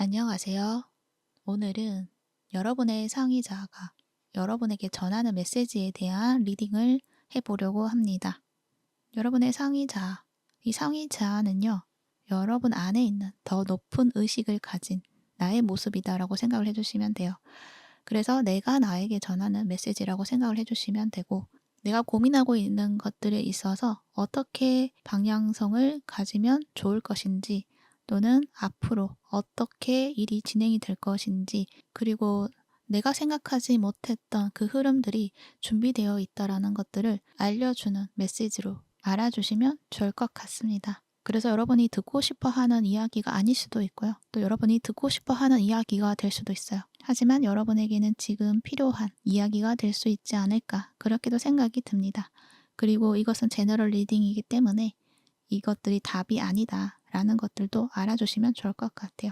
안녕하세요. 오늘은 여러분의 상의자가 여러분에게 전하는 메시지에 대한 리딩을 해보려고 합니다. 여러분의 상의자, 이 상의자는요, 여러분 안에 있는 더 높은 의식을 가진 나의 모습이다라고 생각을 해주시면 돼요. 그래서 내가 나에게 전하는 메시지라고 생각을 해주시면 되고, 내가 고민하고 있는 것들에 있어서 어떻게 방향성을 가지면 좋을 것인지, 또는 앞으로 어떻게 일이 진행이 될 것인지, 그리고 내가 생각하지 못했던 그 흐름들이 준비되어 있다라는 것들을 알려주는 메시지로 알아주시면 좋을 것 같습니다. 그래서 여러분이 듣고 싶어 하는 이야기가 아닐 수도 있고요. 또 여러분이 듣고 싶어 하는 이야기가 될 수도 있어요. 하지만 여러분에게는 지금 필요한 이야기가 될 수 있지 않을까, 그렇게도 생각이 듭니다. 그리고 이것은 제너럴 리딩이기 때문에 이것들이 답이 아니다 라는 것들도 알아주시면 좋을 것 같아요.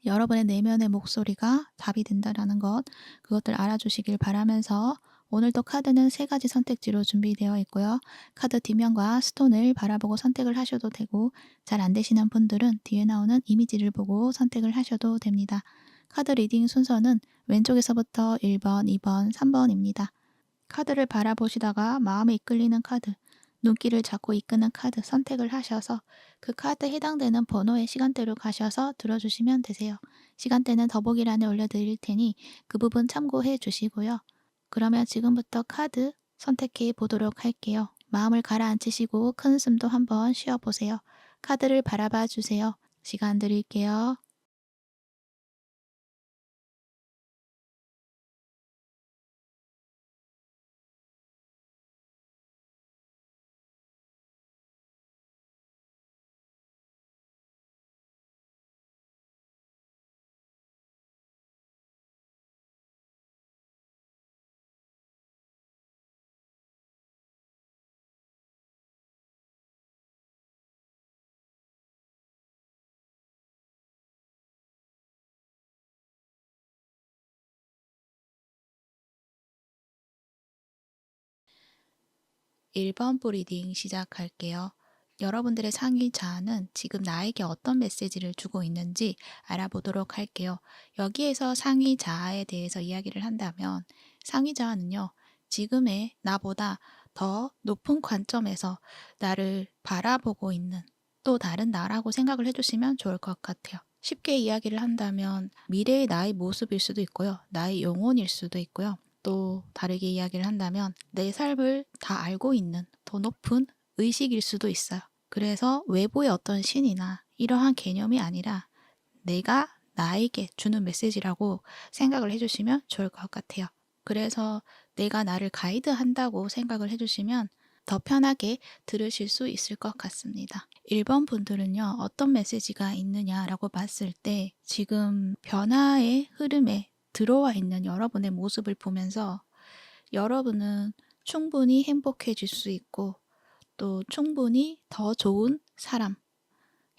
여러분의 내면의 목소리가 답이 된다라는 것, 그것들 알아주시길 바라면서 오늘도 카드는 3가지 선택지로 준비되어 있고요. 카드 뒷면과 스톤을 바라보고 선택을 하셔도 되고, 잘 안되시는 분들은 뒤에 나오는 이미지를 보고 선택을 하셔도 됩니다. 카드 리딩 순서는 왼쪽에서부터 1번, 2번, 3번입니다. 카드를 바라보시다가 마음에 이끌리는 카드, 눈길을 잡고 이끄는 카드 선택을 하셔서 그 카드에 해당되는 번호의 시간대로 가셔서 들어주시면 되세요. 시간대는 더보기란에 올려드릴 테니 그 부분 참고해 주시고요. 그러면 지금부터 카드 선택해 보도록 할게요. 마음을 가라앉히시고 큰 숨도 한번 쉬어보세요. 카드를 바라봐 주세요. 시간 드릴게요. 1번 리딩 시작할게요. 여러분들의 상의자는 지금 나에게 어떤 메시지를 주고 있는지 알아보도록 할게요. 여기에서 상의자에 대해서 이야기를 한다면, 상의자는요, 지금의 나보다 더 높은 관점에서 나를 바라보고 있는 또 다른 나라고 생각을 해주시면 좋을 것 같아요. 쉽게 이야기를 한다면 미래의 나의 모습일 수도 있고요. 나의 영혼일 수도 있고요. 또 다르게 이야기를 한다면 내 삶을 다 알고 있는 더 높은 의식일 수도 있어요. 그래서 외부의 어떤 신이나 이러한 개념이 아니라 내가 나에게 주는 메시지라고 생각을 해주시면 좋을 것 같아요. 그래서 내가 나를 가이드한다고 생각을 해주시면 더 편하게 들으실 수 있을 것 같습니다. 1번 분들은요, 어떤 메시지가 있느냐라고 봤을 때 지금 변화의 흐름에 들어와 있는 여러분의 모습을 보면서 여러분은 충분히 행복해질 수 있고, 또 충분히 더 좋은 사람,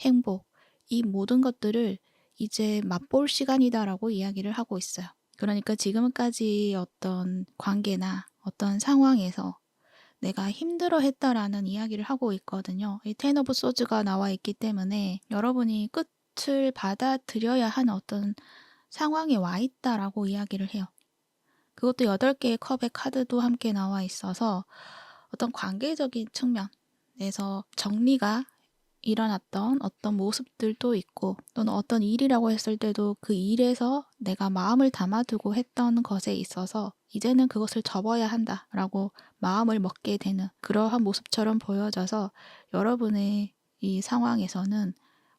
행복, 이 모든 것들을 이제 맛볼 시간이다라고 이야기를 하고 있어요. 그러니까 지금까지 어떤 관계나 어떤 상황에서 내가 힘들어 했다라는 이야기를 하고 있거든요. 이 텐 오브 소즈가 나와 있기 때문에 여러분이 끝을 받아들여야 하는 어떤 상황에 와 있다라고 이야기를 해요. 그것도 8개의 컵의 카드도 함께 나와 있어서 어떤 관계적인 측면에서 정리가 일어났던 어떤 모습들도 있고, 또는 어떤 일이라고 했을 때도 그 일에서 내가 마음을 담아두고 했던 것에 있어서 이제는 그것을 접어야 한다라고 마음을 먹게 되는 그러한 모습처럼 보여져서, 여러분의 이 상황에서는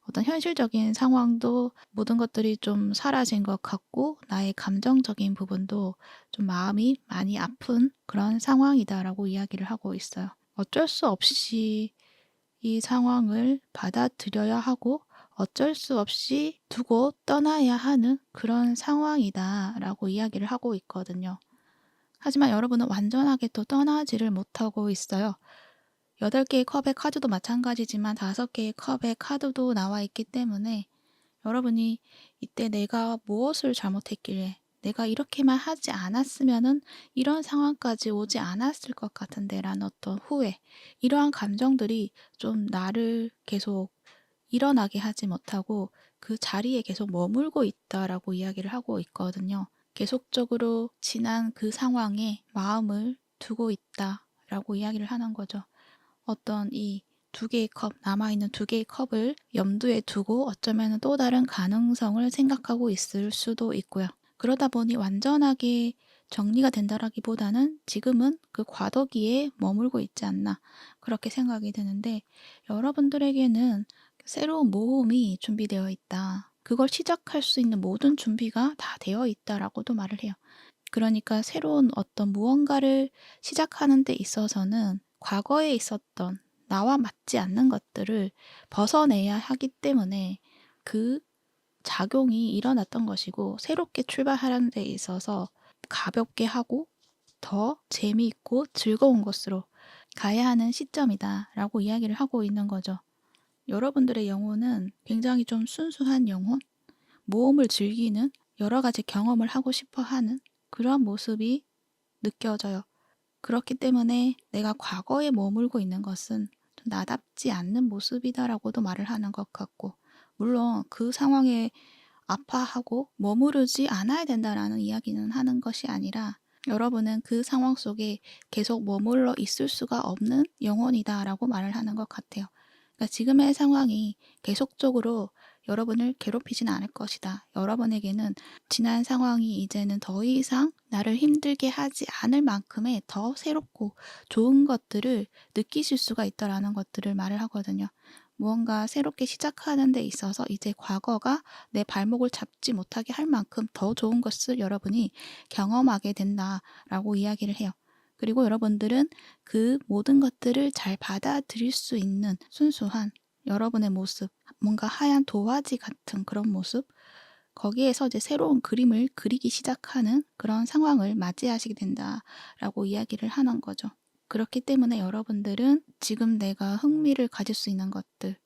어떤 현실적인 상황도 모든 것들이 좀 사라진 것 같고, 나의 감정적인 부분도 좀 마음이 많이 아픈 그런 상황이다라고 이야기를 하고 있어요. 어쩔 수 없이 이 상황을 받아들여야 하고 어쩔 수 없이 두고 떠나야 하는 그런 상황이다라고 이야기를 하고 있거든요. 하지만 여러분은 완전하게 또 떠나지를 못하고 있어요. 8개의 컵의 카드도 마찬가지지만 5개의 컵의 카드도 나와 있기 때문에 여러분이 이때 내가 무엇을 잘못했길래, 내가 이렇게만 하지 않았으면은 이런 상황까지 오지 않았을 것 같은데 라는 어떤 후회, 이러한 감정들이 좀 나를 계속 일어나게 하지 못하고 그 자리에 계속 머물고 있다라고 이야기를 하고 있거든요. 계속적으로 지난 그 상황에 마음을 두고 있다라고 이야기를 하는 거죠. 어떤 이 두 개의 컵, 남아있는 두 개의 컵을 염두에 두고 어쩌면 또 다른 가능성을 생각하고 있을 수도 있고요. 그러다 보니 완전하게 정리가 된다라기보다는 지금은 그 과도기에 머물고 있지 않나 그렇게 생각이 드는데, 여러분들에게는 새로운 모험이 준비되어 있다. 그걸 시작할 수 있는 모든 준비가 다 되어 있다라고도 말을 해요. 그러니까 새로운 어떤 무언가를 시작하는 데 있어서는 과거에 있었던 나와 맞지 않는 것들을 벗어내야 하기 때문에 그 작용이 일어났던 것이고, 새롭게 출발하는 데 있어서 가볍게 하고 더 재미있고 즐거운 것으로 가야 하는 시점이다라고 이야기를 하고 있는 거죠. 여러분들의 영혼은 굉장히 좀 순수한 영혼, 모험을 즐기는, 여러 가지 경험을 하고 싶어 하는 그런 모습이 느껴져요. 그렇기 때문에 내가 과거에 머물고 있는 것은 좀 나답지 않는 모습이다라고도 말을 하는 것 같고, 물론 그 상황에 아파하고 머무르지 않아야 된다라는 이야기는 하는 것이 아니라, 여러분은 그 상황 속에 계속 머물러 있을 수가 없는 영혼이다라고 말을 하는 것 같아요. 그러니까 지금의 상황이 계속적으로 여러분을 괴롭히진 않을 것이다. 여러분에게는 지난 상황이 이제는 더 이상 나를 힘들게 하지 않을 만큼의 더 새롭고 좋은 것들을 느끼실 수가 있다라는 것들을 말을 하거든요. 무언가 새롭게 시작하는 데 있어서 이제 과거가 내 발목을 잡지 못하게 할 만큼 더 좋은 것을 여러분이 경험하게 된다라고 이야기를 해요. 그리고 여러분들은 그 모든 것들을 잘 받아들일 수 있는 순수한 여러분의 모습, 뭔가 하얀 도화지 같은 그런 모습, 거기에서 이제 새로운 그림을 그리기 시작하는 그런 상황을 맞이하시게 된다라고 이야기를 하는 거죠. 그렇기 때문에 여러분들은 지금 내가 흥미를 가질 수 있는 것들,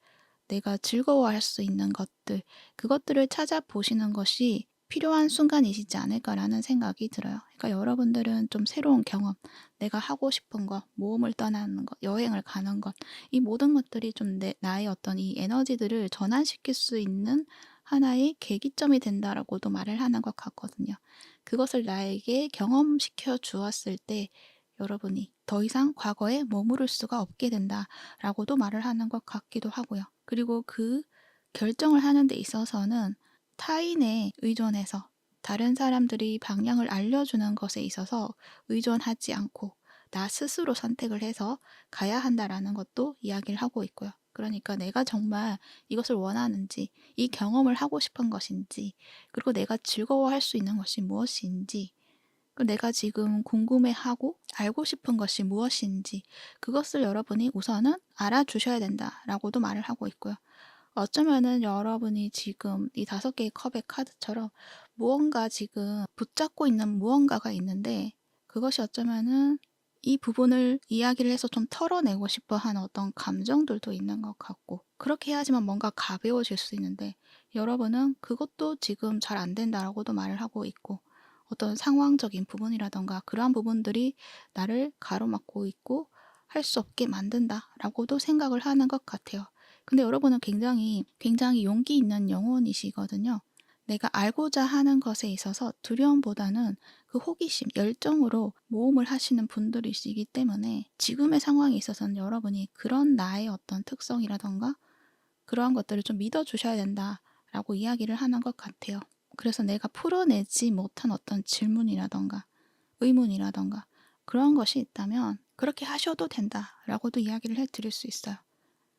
내가 즐거워할 수 있는 것들, 그것들을 찾아보시는 것이 필요한 순간이시지 않을까라는 생각이 들어요. 그러니까 여러분들은 좀 새로운 경험, 내가 하고 싶은 것, 모험을 떠나는 것, 여행을 가는 것, 이 모든 것들이 좀 나의 어떤 이 에너지들을 전환시킬 수 있는 하나의 계기점이 된다라고도 말을 하는 것 같거든요. 그것을 나에게 경험시켜 주었을 때 여러분이 더 이상 과거에 머무를 수가 없게 된다라고도 말을 하는 것 같기도 하고요. 그리고 그 결정을 하는 데 있어서는 타인에 의존해서, 다른 사람들이 방향을 알려주는 것에 있어서 의존하지 않고 나 스스로 선택을 해서 가야 한다라는 것도 이야기를 하고 있고요. 그러니까 내가 정말 이것을 원하는지, 이 경험을 하고 싶은 것인지, 그리고 내가 즐거워할 수 있는 것이 무엇인지, 내가 지금 궁금해하고 알고 싶은 것이 무엇인지, 그것을 여러분이 우선은 알아주셔야 된다라고도 말을 하고 있고요. 어쩌면은 여러분이 지금 이 5개의 컵의 카드처럼 무언가 지금 붙잡고 있는 무언가가 있는데, 그것이 어쩌면은 이 부분을 이야기를 해서 좀 털어내고 싶어 하는 어떤 감정들도 있는 것 같고, 그렇게 해야지만 뭔가 가벼워질 수 있는데, 여러분은 그것도 지금 잘 안 된다라고도 말을 하고 있고, 어떤 상황적인 부분이라던가 그러한 부분들이 나를 가로막고 있고 할 수 없게 만든다라고도 생각을 하는 것 같아요. 근데 여러분은 굉장히 용기 있는 영혼이시거든요. 내가 알고자 하는 것에 있어서 두려움보다는 그 호기심, 열정으로 모험을 하시는 분들이시기 때문에 지금의 상황에 있어서는 여러분이 그런 나의 어떤 특성이라던가 그러한 것들을 좀 믿어주셔야 된다라고 이야기를 하는 것 같아요. 그래서 내가 풀어내지 못한 어떤 질문이라던가 의문이라던가 그런 것이 있다면 그렇게 하셔도 된다라고도 이야기를 해드릴 수 있어요.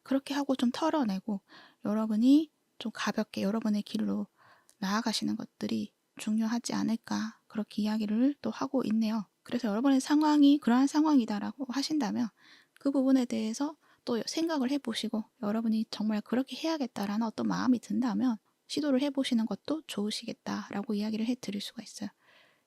그렇게 하고 좀 털어내고 여러분이 좀 가볍게 여러분의 길로 나아가시는 것들이 중요하지 않을까, 그렇게 이야기를 또 하고 있네요. 그래서 여러분의 상황이 그러한 상황이다라고 하신다면 그 부분에 대해서 또 생각을 해보시고, 여러분이 정말 그렇게 해야겠다라는 어떤 마음이 든다면 시도를 해보시는 것도 좋으시겠다라고 이야기를 해드릴 수가 있어요.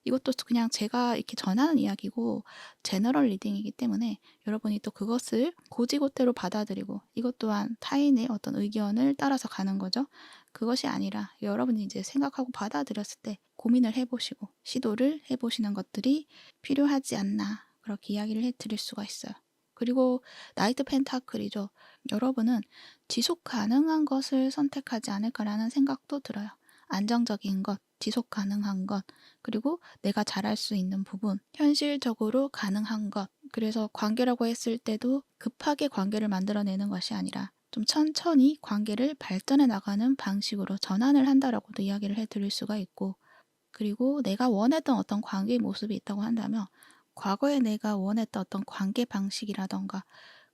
이것도 그냥 제가 이렇게 전하는 이야기고 제너럴 리딩이기 때문에 여러분이 또 그것을 고지고대로 받아들이고 이것 또한 타인의 어떤 의견을 따라서 가는 거죠. 그것이 아니라 여러분이 이제 생각하고 받아들였을 때 고민을 해보시고 시도를 해보시는 것들이 필요하지 않나, 그렇게 이야기를 해드릴 수가 있어요. 그리고 나이트 펜타클이죠. 여러분은 지속 가능한 것을 선택하지 않을까라는 생각도 들어요. 안정적인 것, 지속 가능한 것, 그리고 내가 잘할 수 있는 부분, 현실적으로 가능한 것. 그래서 관계라고 했을 때도 급하게 관계를 만들어내는 것이 아니라 좀 천천히 관계를 발전해 나가는 방식으로 전환을 한다라고도 이야기를 해드릴 수가 있고, 그리고 내가 원했던 어떤 관계의 모습이 있다고 한다면 과거에 내가 원했던 어떤 관계 방식이라던가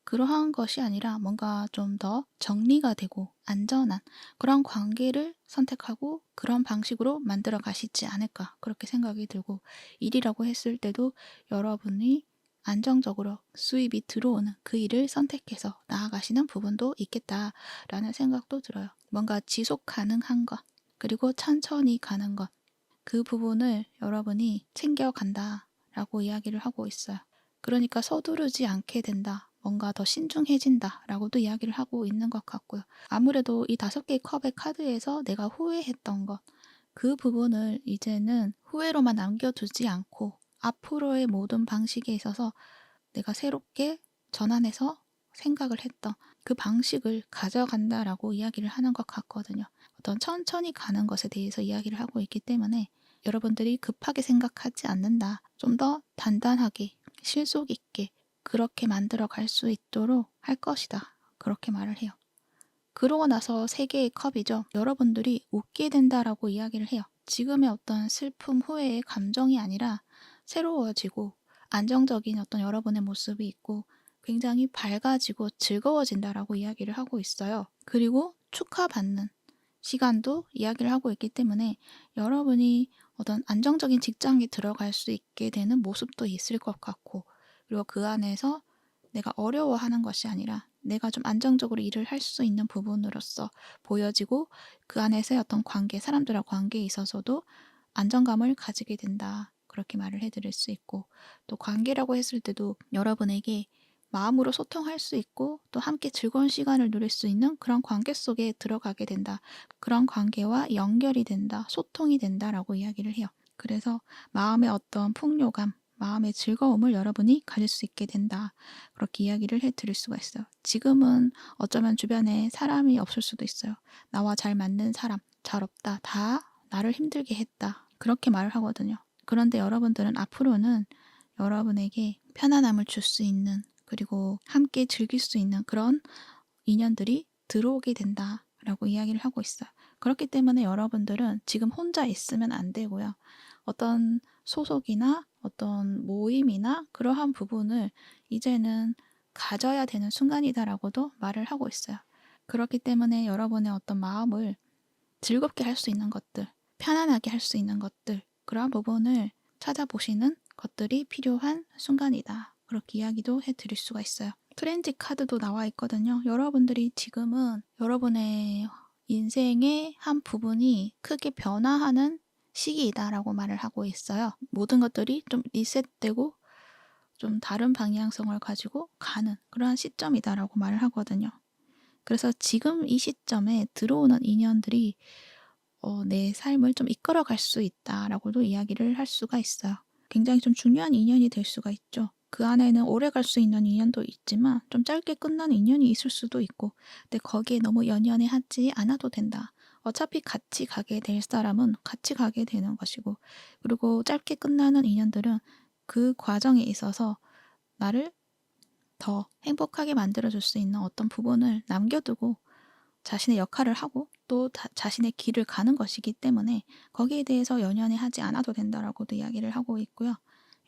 그러한 것이 아니라 뭔가 좀 더 정리가 되고 안전한 그런 관계를 선택하고 그런 방식으로 만들어 가시지 않을까 그렇게 생각이 들고, 일이라고 했을 때도 여러분이 안정적으로 수입이 들어오는 그 일을 선택해서 나아가시는 부분도 있겠다라는 생각도 들어요. 뭔가 지속 가능한 것, 그리고 천천히 가는 것, 그 부분을 여러분이 챙겨간다라고 이야기를 하고 있어요. 그러니까 서두르지 않게 된다. 뭔가 더 신중해진다라고도 이야기를 하고 있는 것 같고요. 아무래도 이 5개의 컵의 카드에서 내가 후회했던 것, 그 부분을 이제는 후회로만 남겨두지 않고 앞으로의 모든 방식에 있어서 내가 새롭게 전환해서 생각을 했던 그 방식을 가져간다라고 이야기를 하는 것 같거든요. 어떤 천천히 가는 것에 대해서 이야기를 하고 있기 때문에 여러분들이 급하게 생각하지 않는다. 좀 더 단단하게, 실속 있게 그렇게 만들어 갈 수 있도록 할 것이다. 그렇게 말을 해요. 그러고 나서 3개의 컵이죠. 여러분들이 웃게 된다라고 이야기를 해요. 지금의 어떤 슬픔, 후회의 감정이 아니라 새로워지고 안정적인 어떤 여러분의 모습이 있고 굉장히 밝아지고 즐거워진다라고 이야기를 하고 있어요. 그리고 축하받는 시간도 이야기를 하고 있기 때문에 여러분이 어떤 안정적인 직장에 들어갈 수 있게 되는 모습도 있을 것 같고, 그리고 그 안에서 내가 어려워하는 것이 아니라 내가 좀 안정적으로 일을 할 수 있는 부분으로서 보여지고, 그 안에서의 어떤 관계, 사람들과 관계에 있어서도 안정감을 가지게 된다. 그렇게 말을 해드릴 수 있고, 또 관계라고 했을 때도 여러분에게 마음으로 소통할 수 있고 또 함께 즐거운 시간을 누릴 수 있는 그런 관계 속에 들어가게 된다. 그런 관계와 연결이 된다. 소통이 된다라고 이야기를 해요. 그래서 마음의 어떤 풍요감, 마음의 즐거움을 여러분이 가질 수 있게 된다. 그렇게 이야기를 해드릴 수가 있어요. 지금은 어쩌면 주변에 사람이 없을 수도 있어요. 나와 잘 맞는 사람, 잘 없다. 다 나를 힘들게 했다. 그렇게 말을 하거든요. 그런데 여러분들은 앞으로는 여러분에게 편안함을 줄 수 있는, 그리고 함께 즐길 수 있는 그런 인연들이 들어오게 된다라고 이야기를 하고 있어요. 그렇기 때문에 여러분들은 지금 혼자 있으면 안 되고요. 어떤 소속이나 어떤 모임이나 그러한 부분을 이제는 가져야 되는 순간이다라고도 말을 하고 있어요. 그렇기 때문에 여러분의 어떤 마음을 즐겁게 할 수 있는 것들, 편안하게 할 수 있는 것들, 그러한 부분을 찾아보시는 것들이 필요한 순간이다. 그렇게 이야기도 해드릴 수가 있어요. 트렌지 카드도 나와 있거든요. 여러분들이 지금은 여러분의 인생의 한 부분이 크게 변화하는 시기이다라고 말을 하고 있어요. 모든 것들이 좀 리셋되고 좀 다른 방향성을 가지고 가는 그러한 시점이다라고 말을 하거든요. 그래서 지금 이 시점에 들어오는 인연들이 내 삶을 좀 이끌어갈 수 있다라고도 이야기를 할 수가 있어요. 굉장히 좀 중요한 인연이 될 수가 있죠. 그 안에는 오래 갈 수 있는 인연도 있지만 좀 짧게 끝나는 인연이 있을 수도 있고, 근데 거기에 너무 연연해하지 않아도 된다. 어차피 같이 가게 될 사람은 같이 가게 되는 것이고, 그리고 짧게 끝나는 인연들은 그 과정에 있어서 나를 더 행복하게 만들어줄 수 있는 어떤 부분을 남겨두고 자신의 역할을 하고 또 자신의 길을 가는 것이기 때문에 거기에 대해서 연연해하지 않아도 된다라고도 이야기를 하고 있고요.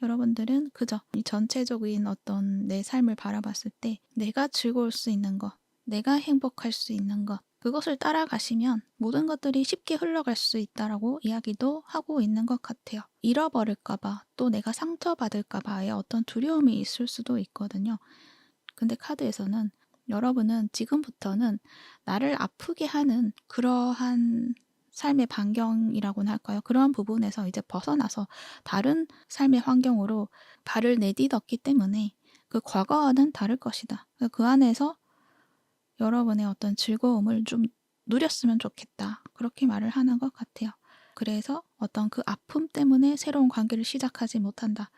여러분들은 그저 이 전체적인 어떤 내 삶을 바라봤을 때 내가 즐거울 수 있는 것, 내가 행복할 수 있는 것, 그것을 따라가시면 모든 것들이 쉽게 흘러갈 수 있다라고 이야기도 하고 있는 것 같아요. 잃어버릴까봐, 또 내가 상처받을까봐의 어떤 두려움이 있을 수도 있거든요. 근데 카드에서는 여러분은 지금부터는 나를 아프게 하는 그러한 삶의 반경이라고나 할까요? 그러한 부분에서 이제 벗어나서 다른 삶의 환경으로 발을 내딛었기 때문에 그 과거와는 다를 것이다. 그 안에서 여러분의 어떤 즐거움을 좀 누렸으면 좋겠다. 그렇게 말을 하는 것 같아요. 그래서 어떤 그 아픔 때문에 새로운 관계를 시작하지 못한다.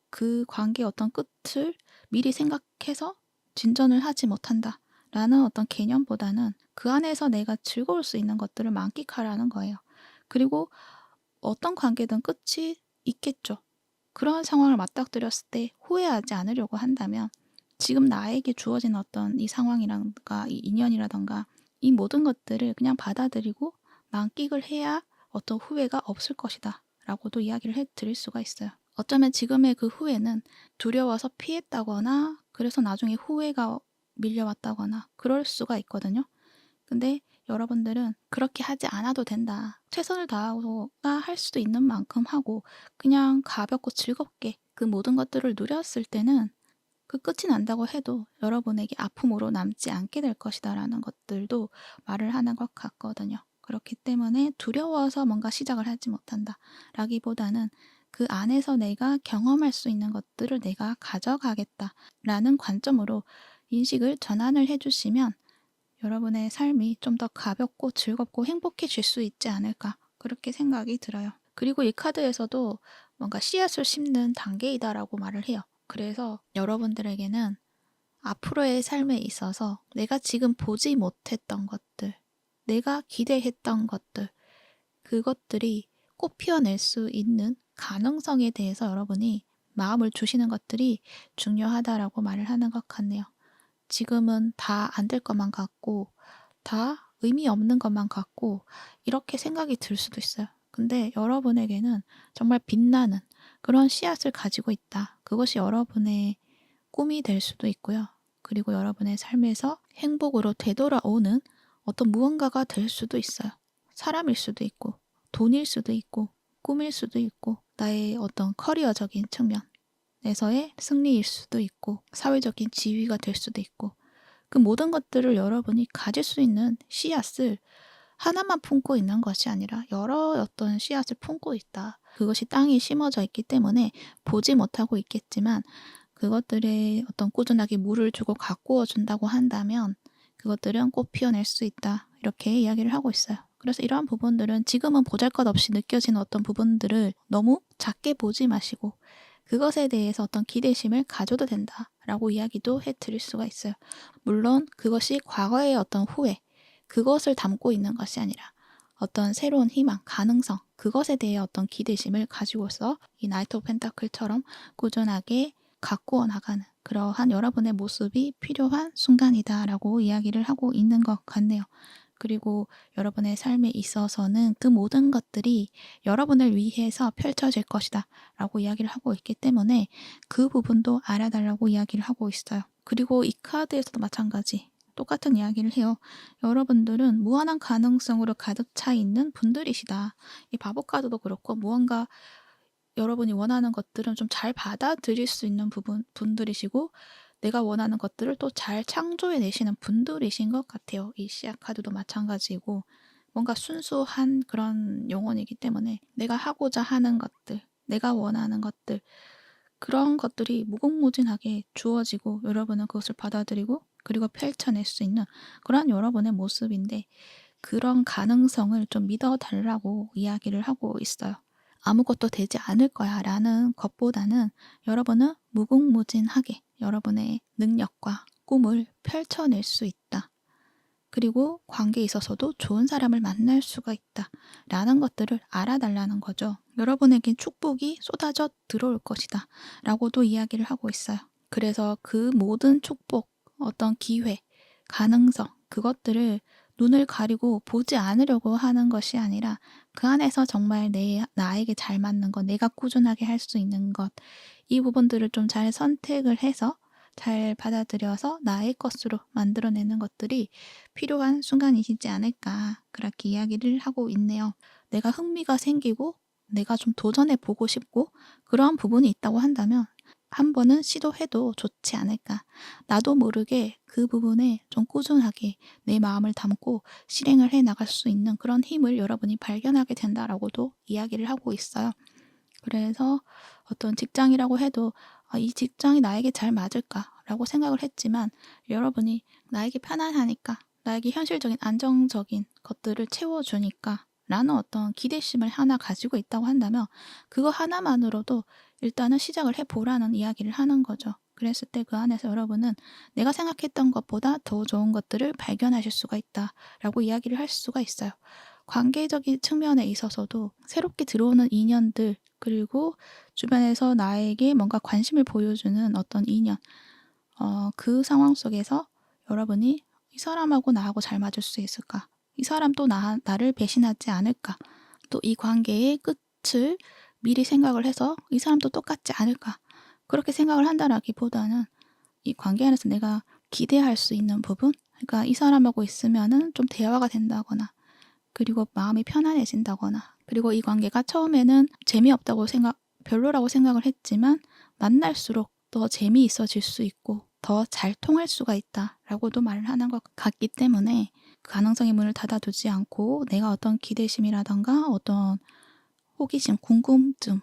그 관계의 어떤 끝을 미리 생각해서 진전을 하지 못한다 라는 어떤 개념보다는 그 안에서 내가 즐거울 수 있는 것들을 만끽하라는 거예요. 그리고 어떤 관계든 끝이 있겠죠. 그런 상황을 맞닥뜨렸을 때 후회하지 않으려고 한다면 지금 나에게 주어진 어떤 이 상황이라든가 이 인연이라든가 이 모든 것들을 그냥 받아들이고 만끽을 해야 어떤 후회가 없을 것이다 라고도 이야기를 해드릴 수가 있어요. 어쩌면 지금의 그 후회는 두려워서 피했다거나 그래서 나중에 후회가 밀려왔다거나 그럴 수가 있거든요. 근데 여러분들은 그렇게 하지 않아도 된다. 최선을 다해가 할 수도 있는 만큼 하고 그냥 가볍고 즐겁게 그 모든 것들을 누렸을 때는 그 끝이 난다고 해도 여러분에게 아픔으로 남지 않게 될 것이다 라는 것들도 말을 하는 것 같거든요. 그렇기 때문에 두려워서 뭔가 시작을 하지 못한다 라기보다는 그 안에서 내가 경험할 수 있는 것들을 내가 가져가겠다 라는 관점으로 인식을 전환을 해주시면 여러분의 삶이 좀 더 가볍고 즐겁고 행복해질 수 있지 않을까 그렇게 생각이 들어요. 그리고 이 카드에서도 뭔가 씨앗을 심는 단계이다라고 말을 해요. 그래서 여러분들에게는 앞으로의 삶에 있어서 내가 지금 보지 못했던 것들, 내가 기대했던 것들, 그것들이 꽃 피어낼 수 있는 가능성에 대해서 여러분이 마음을 주시는 것들이 중요하다라고 말을 하는 것 같네요. 지금은 다 안 될 것만 같고 다 의미 없는 것만 같고 이렇게 생각이 들 수도 있어요. 근데 여러분에게는 정말 빛나는 그런 씨앗을 가지고 있다. 그것이 여러분의 꿈이 될 수도 있고요. 그리고 여러분의 삶에서 행복으로 되돌아오는 어떤 무언가가 될 수도 있어요. 사람일 수도 있고 돈일 수도 있고 꿈일 수도 있고 나의 어떤 커리어적인 측면에서의 승리일 수도 있고 사회적인 지위가 될 수도 있고 그 모든 것들을 여러분이 가질 수 있는 씨앗을 하나만 품고 있는 것이 아니라 여러 어떤 씨앗을 품고 있다. 그것이 땅에 심어져 있기 때문에 보지 못하고 있겠지만 그것들에 어떤 꾸준하게 물을 주고 가꾸어 준다고 한다면 그것들은 꽃 피어낼 수 있다. 이렇게 이야기를 하고 있어요. 그래서 이러한 부분들은 지금은 보잘것없이 느껴지는 어떤 부분들을 너무 작게 보지 마시고 그것에 대해서 어떤 기대심을 가져도 된다라고 이야기도 해드릴 수가 있어요. 물론 그것이 과거의 어떤 후회, 그것을 담고 있는 것이 아니라 어떤 새로운 희망, 가능성, 그것에 대해 어떤 기대심을 가지고서 이 나이트 오브 펜타클처럼 꾸준하게 가꾸어 나가는 그러한 여러분의 모습이 필요한 순간이다라고 이야기를 하고 있는 것 같네요. 그리고 여러분의 삶에 있어서는 그 모든 것들이 여러분을 위해서 펼쳐질 것이다 라고 이야기를 하고 있기 때문에 그 부분도 알아달라고 이야기를 하고 있어요. 그리고 이 카드에서도 마찬가지 똑같은 이야기를 해요. 여러분들은 무한한 가능성으로 가득 차 있는 분들이시다. 이 바보 카드도 그렇고 무언가 여러분이 원하는 것들은 좀 잘 받아들일 수 있는 분들이시고 내가 원하는 것들을 또 잘 창조해내시는 분들이신 것 같아요. 이 씨앗 카드도 마찬가지고 뭔가 순수한 그런 영혼이기 때문에 내가 하고자 하는 것들, 내가 원하는 것들 그런 것들이 무궁무진하게 주어지고 여러분은 그것을 받아들이고 그리고 펼쳐낼 수 있는 그런 여러분의 모습인데 그런 가능성을 좀 믿어달라고 이야기를 하고 있어요. 아무것도 되지 않을 거야 라는 것보다는 여러분은 무궁무진하게 여러분의 능력과 꿈을 펼쳐낼 수 있다. 그리고 관계에 있어서도 좋은 사람을 만날 수가 있다. 라는 것들을 알아달라는 거죠. 여러분에겐 축복이 쏟아져 들어올 것이다. 라고도 이야기를 하고 있어요. 그래서 그 모든 축복, 어떤 기회, 가능성, 그것들을 눈을 가리고 보지 않으려고 하는 것이 아니라 그 안에서 정말 나에게 잘 맞는 것, 내가 꾸준하게 할 수 있는 것, 이 부분들을 좀 잘 선택을 해서 잘 받아들여서 나의 것으로 만들어내는 것들이 필요한 순간이시지 않을까 그렇게 이야기를 하고 있네요. 내가 흥미가 생기고 내가 좀 도전해 보고 싶고 그러한 부분이 있다고 한다면 한 번은 시도해도 좋지 않을까. 나도 모르게 그 부분에 좀 꾸준하게 내 마음을 담고 실행을 해 나갈 수 있는 그런 힘을 여러분이 발견하게 된다라고도 이야기를 하고 있어요. 그래서 어떤 직장이라고 해도 이 직장이 나에게 잘 맞을까라고 생각을 했지만 여러분이 나에게 편안하니까 나에게 현실적인 안정적인 것들을 채워주니까 라는 어떤 기대심을 하나 가지고 있다고 한다면 그거 하나만으로도 일단은 시작을 해보라는 이야기를 하는 거죠. 그랬을 때 그 안에서 여러분은 내가 생각했던 것보다 더 좋은 것들을 발견하실 수가 있다라고 이야기를 할 수가 있어요. 관계적인 측면에 있어서도 새롭게 들어오는 인연들, 그리고 주변에서 나에게 뭔가 관심을 보여주는 어떤 인연, 그 상황 속에서 여러분이 이 사람하고 나하고 잘 맞을 수 있을까? 이 사람 또 나를 배신하지 않을까? 또 이 관계의 끝을 미리 생각을 해서 이 사람도 똑같지 않을까? 그렇게 생각을 한다라기보다는 이 관계 안에서 내가 기대할 수 있는 부분, 그러니까 이 사람하고 있으면은 좀 대화가 된다거나, 그리고 마음이 편안해진다거나, 그리고 이 관계가 처음에는 재미없다고 별로라고 생각을 했지만 만날수록 더 재미있어질 수 있고 더 잘 통할 수가 있다라고도 말을 하는 것 같기 때문에 그 가능성의 문을 닫아두지 않고 내가 어떤 기대심이라던가 어떤 호기심, 궁금증,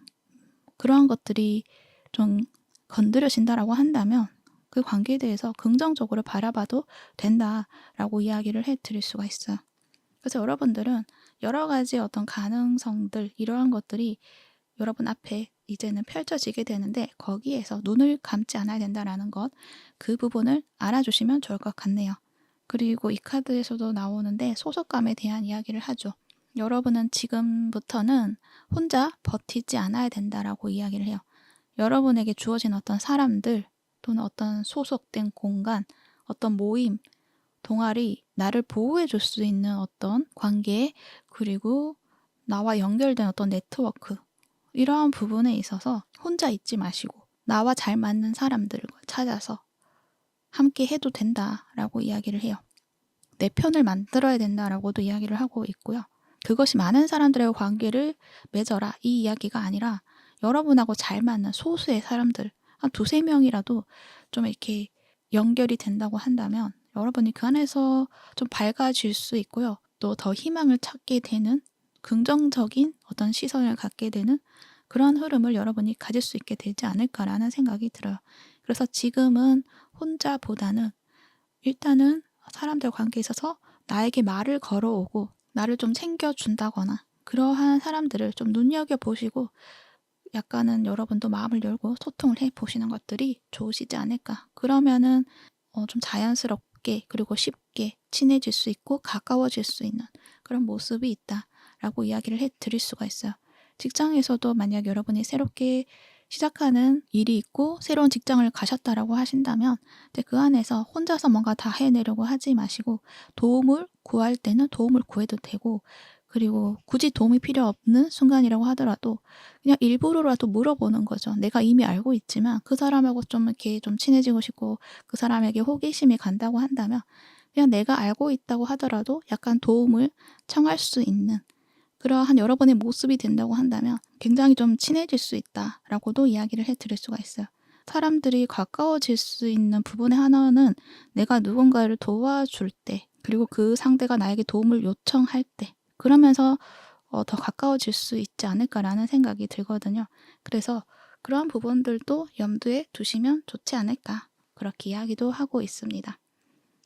그러한 것들이 좀 건드려진다라고 한다면 그 관계에 대해서 긍정적으로 바라봐도 된다라고 이야기를 해드릴 수가 있어요. 그래서 여러분들은 여러 가지 어떤 가능성들, 이러한 것들이 여러분 앞에 이제는 펼쳐지게 되는데 거기에서 눈을 감지 않아야 된다라는 것, 그 부분을 알아주시면 좋을 것 같네요. 그리고 이 카드에서도 나오는데 소속감에 대한 이야기를 하죠. 여러분은 지금부터는 혼자 버티지 않아야 된다라고 이야기를 해요. 여러분에게 주어진 어떤 사람들 또는 어떤 소속된 공간, 어떤 모임, 동아리, 나를 보호해 줄 수 있는 어떤 관계, 그리고 나와 연결된 어떤 네트워크, 이러한 부분에 있어서 혼자 있지 마시고 나와 잘 맞는 사람들을 찾아서 함께 해도 된다라고 이야기를 해요. 내 편을 만들어야 된다라고도 이야기를 하고 있고요. 그것이 많은 사람들의 관계를 맺어라, 이 이야기가 아니라 여러분하고 잘 맞는 소수의 사람들, 한 두세 명이라도 좀 이렇게 연결이 된다고 한다면 여러분이 그 안에서 좀 밝아질 수 있고요. 또 더 희망을 찾게 되는 긍정적인 어떤 시선을 갖게 되는 그런 흐름을 여러분이 가질 수 있게 되지 않을까라는 생각이 들어요. 그래서 지금은 혼자보다는 일단은 사람들 관계에 있어서 나에게 말을 걸어오고 나를 좀 챙겨준다거나 그러한 사람들을 좀 눈여겨보시고 약간은 여러분도 마음을 열고 소통을 해보시는 것들이 좋으시지 않을까. 그러면은 좀 자연스럽게 그리고 쉽게 친해질 수 있고 가까워질 수 있는 그런 모습이 있다라고 이야기를 해드릴 수가 있어요. 직장에서도 만약 여러분이 새롭게 시작하는 일이 있고 새로운 직장을 가셨다라고 하신다면 그 안에서 혼자서 뭔가 다 해내려고 하지 마시고 도움을 구할 때는 도움을 구해도 되고, 그리고 굳이 도움이 필요 없는 순간이라고 하더라도 그냥 일부러라도 물어보는 거죠. 내가 이미 알고 있지만 그 사람하고 좀 이렇게 좀 친해지고 싶고 그 사람에게 호기심이 간다고 한다면 그냥 내가 알고 있다고 하더라도 약간 도움을 청할 수 있는 그러한 여러분의 모습이 된다고 한다면 굉장히 좀 친해질 수 있다라고도 이야기를 해드릴 수가 있어요. 사람들이 가까워질 수 있는 부분의 하나는 내가 누군가를 도와줄 때, 그리고 그 상대가 나에게 도움을 요청할 때, 그러면서 더 가까워질 수 있지 않을까라는 생각이 들거든요. 그래서 그러한 부분들도 염두에 두시면 좋지 않을까, 그렇게 이야기도 하고 있습니다.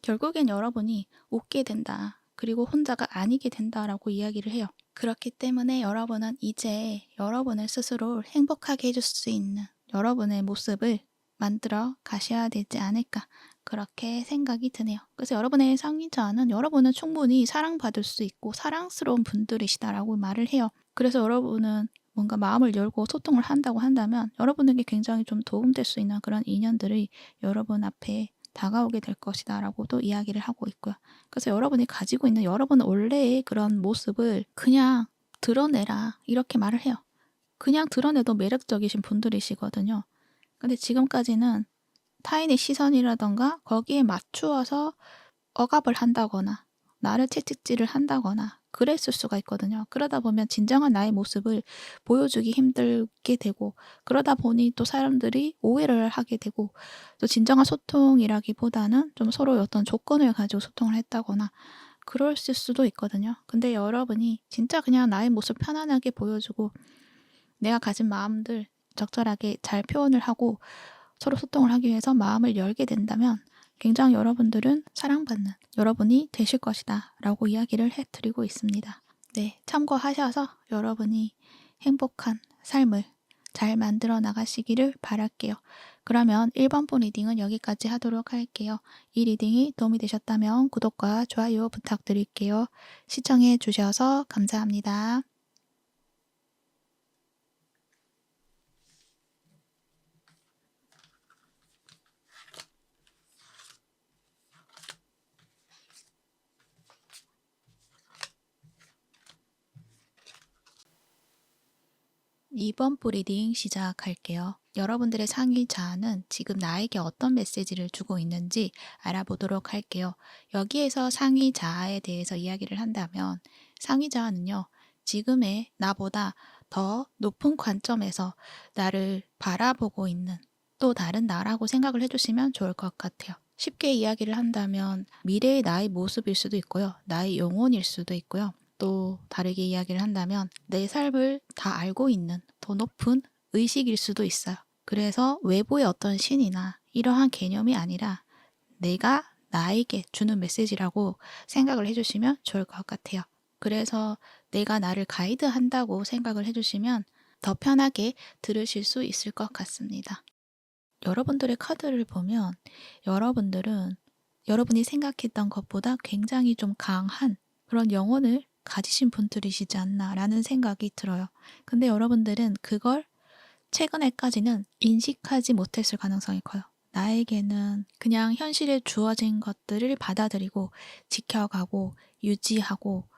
결국엔 여러분이 웃게 된다, 그리고 혼자가 아니게 된다라고 이야기를 해요. 그렇기 때문에 여러분은 이제 여러분을 스스로 행복하게 해줄 수 있는 여러분의 모습을 만들어 가셔야 되지 않을까, 그렇게 생각이 드네요. 그래서 여러분의 상의자는 여러분은 충분히 사랑받을 수 있고 사랑스러운 분들이시다라고 말을 해요. 그래서 여러분은 뭔가 마음을 열고 소통을 한다고 한다면 여러분에게 굉장히 좀 도움될 수 있는 그런 인연들이 여러분 앞에 다가오게 될 것이다 라고도 이야기를 하고 있고요. 그래서 여러분이 가지고 있는 여러분 원래의 그런 모습을 그냥 드러내라, 이렇게 말을 해요. 그냥 드러내도 매력적이신 분들이시거든요. 근데 지금까지는 타인의 시선이라던가 거기에 맞추어서 억압을 한다거나 나를 채찍질을 한다거나 그랬을 수가 있거든요. 그러다 보면 진정한 나의 모습을 보여주기 힘들게 되고, 그러다 보니 또 사람들이 오해를 하게 되고, 또 진정한 소통이라기보다는 좀 서로의 어떤 조건을 가지고 소통을 했다거나 그랬을 수도 있거든요. 근데 여러분이 진짜 그냥 나의 모습 편안하게 보여주고 내가 가진 마음들 적절하게 잘 표현을 하고 서로 소통을 하기 위해서 마음을 열게 된다면 굉장히 여러분들은 사랑받는 여러분이 되실 것이다 라고 이야기를 해드리고 있습니다. 네, 참고하셔서 여러분이 행복한 삶을 잘 만들어 나가시기를 바랄게요. 그러면 1번분 리딩은 여기까지 하도록 할게요. 이 리딩이 도움이 되셨다면 구독과 좋아요 부탁드릴게요. 시청해 주셔서 감사합니다. 2번 리딩 시작할게요. 여러분들의 상위 자아는 지금 나에게 어떤 메시지를 주고 있는지 알아보도록 할게요. 여기에서 상위 자아에 대해서 이야기를 한다면 상위 자아는요, 지금의 나보다 더 높은 관점에서 나를 바라보고 있는 또 다른 나라고 생각을 해주시면 좋을 것 같아요. 쉽게 이야기를 한다면 미래의 나의 모습일 수도 있고요. 나의 영혼일 수도 있고요. 또 다르게 이야기를 한다면 내 삶을 다 알고 있는 더 높은 의식일 수도 있어요. 그래서 외부의 어떤 신이나 이러한 개념이 아니라 내가 나에게 주는 메시지라고 생각을 해주시면 좋을 것 같아요. 그래서 내가 나를 가이드한다고 생각을 해주시면 더 편하게 들으실 수 있을 것 같습니다. 여러분들의 카드를 보면 여러분들은 여러분이 생각했던 것보다 굉장히 좀 강한 그런 영혼을 가지신 분들이시지 않나라는 생각이 들어요. 근데 여러분들은 그걸 최근에까지는 인식하지 못했을 가능성이 커요. 나에게는 그냥 현실에 주어진 것들을 받아들이고 지켜가고 유지하고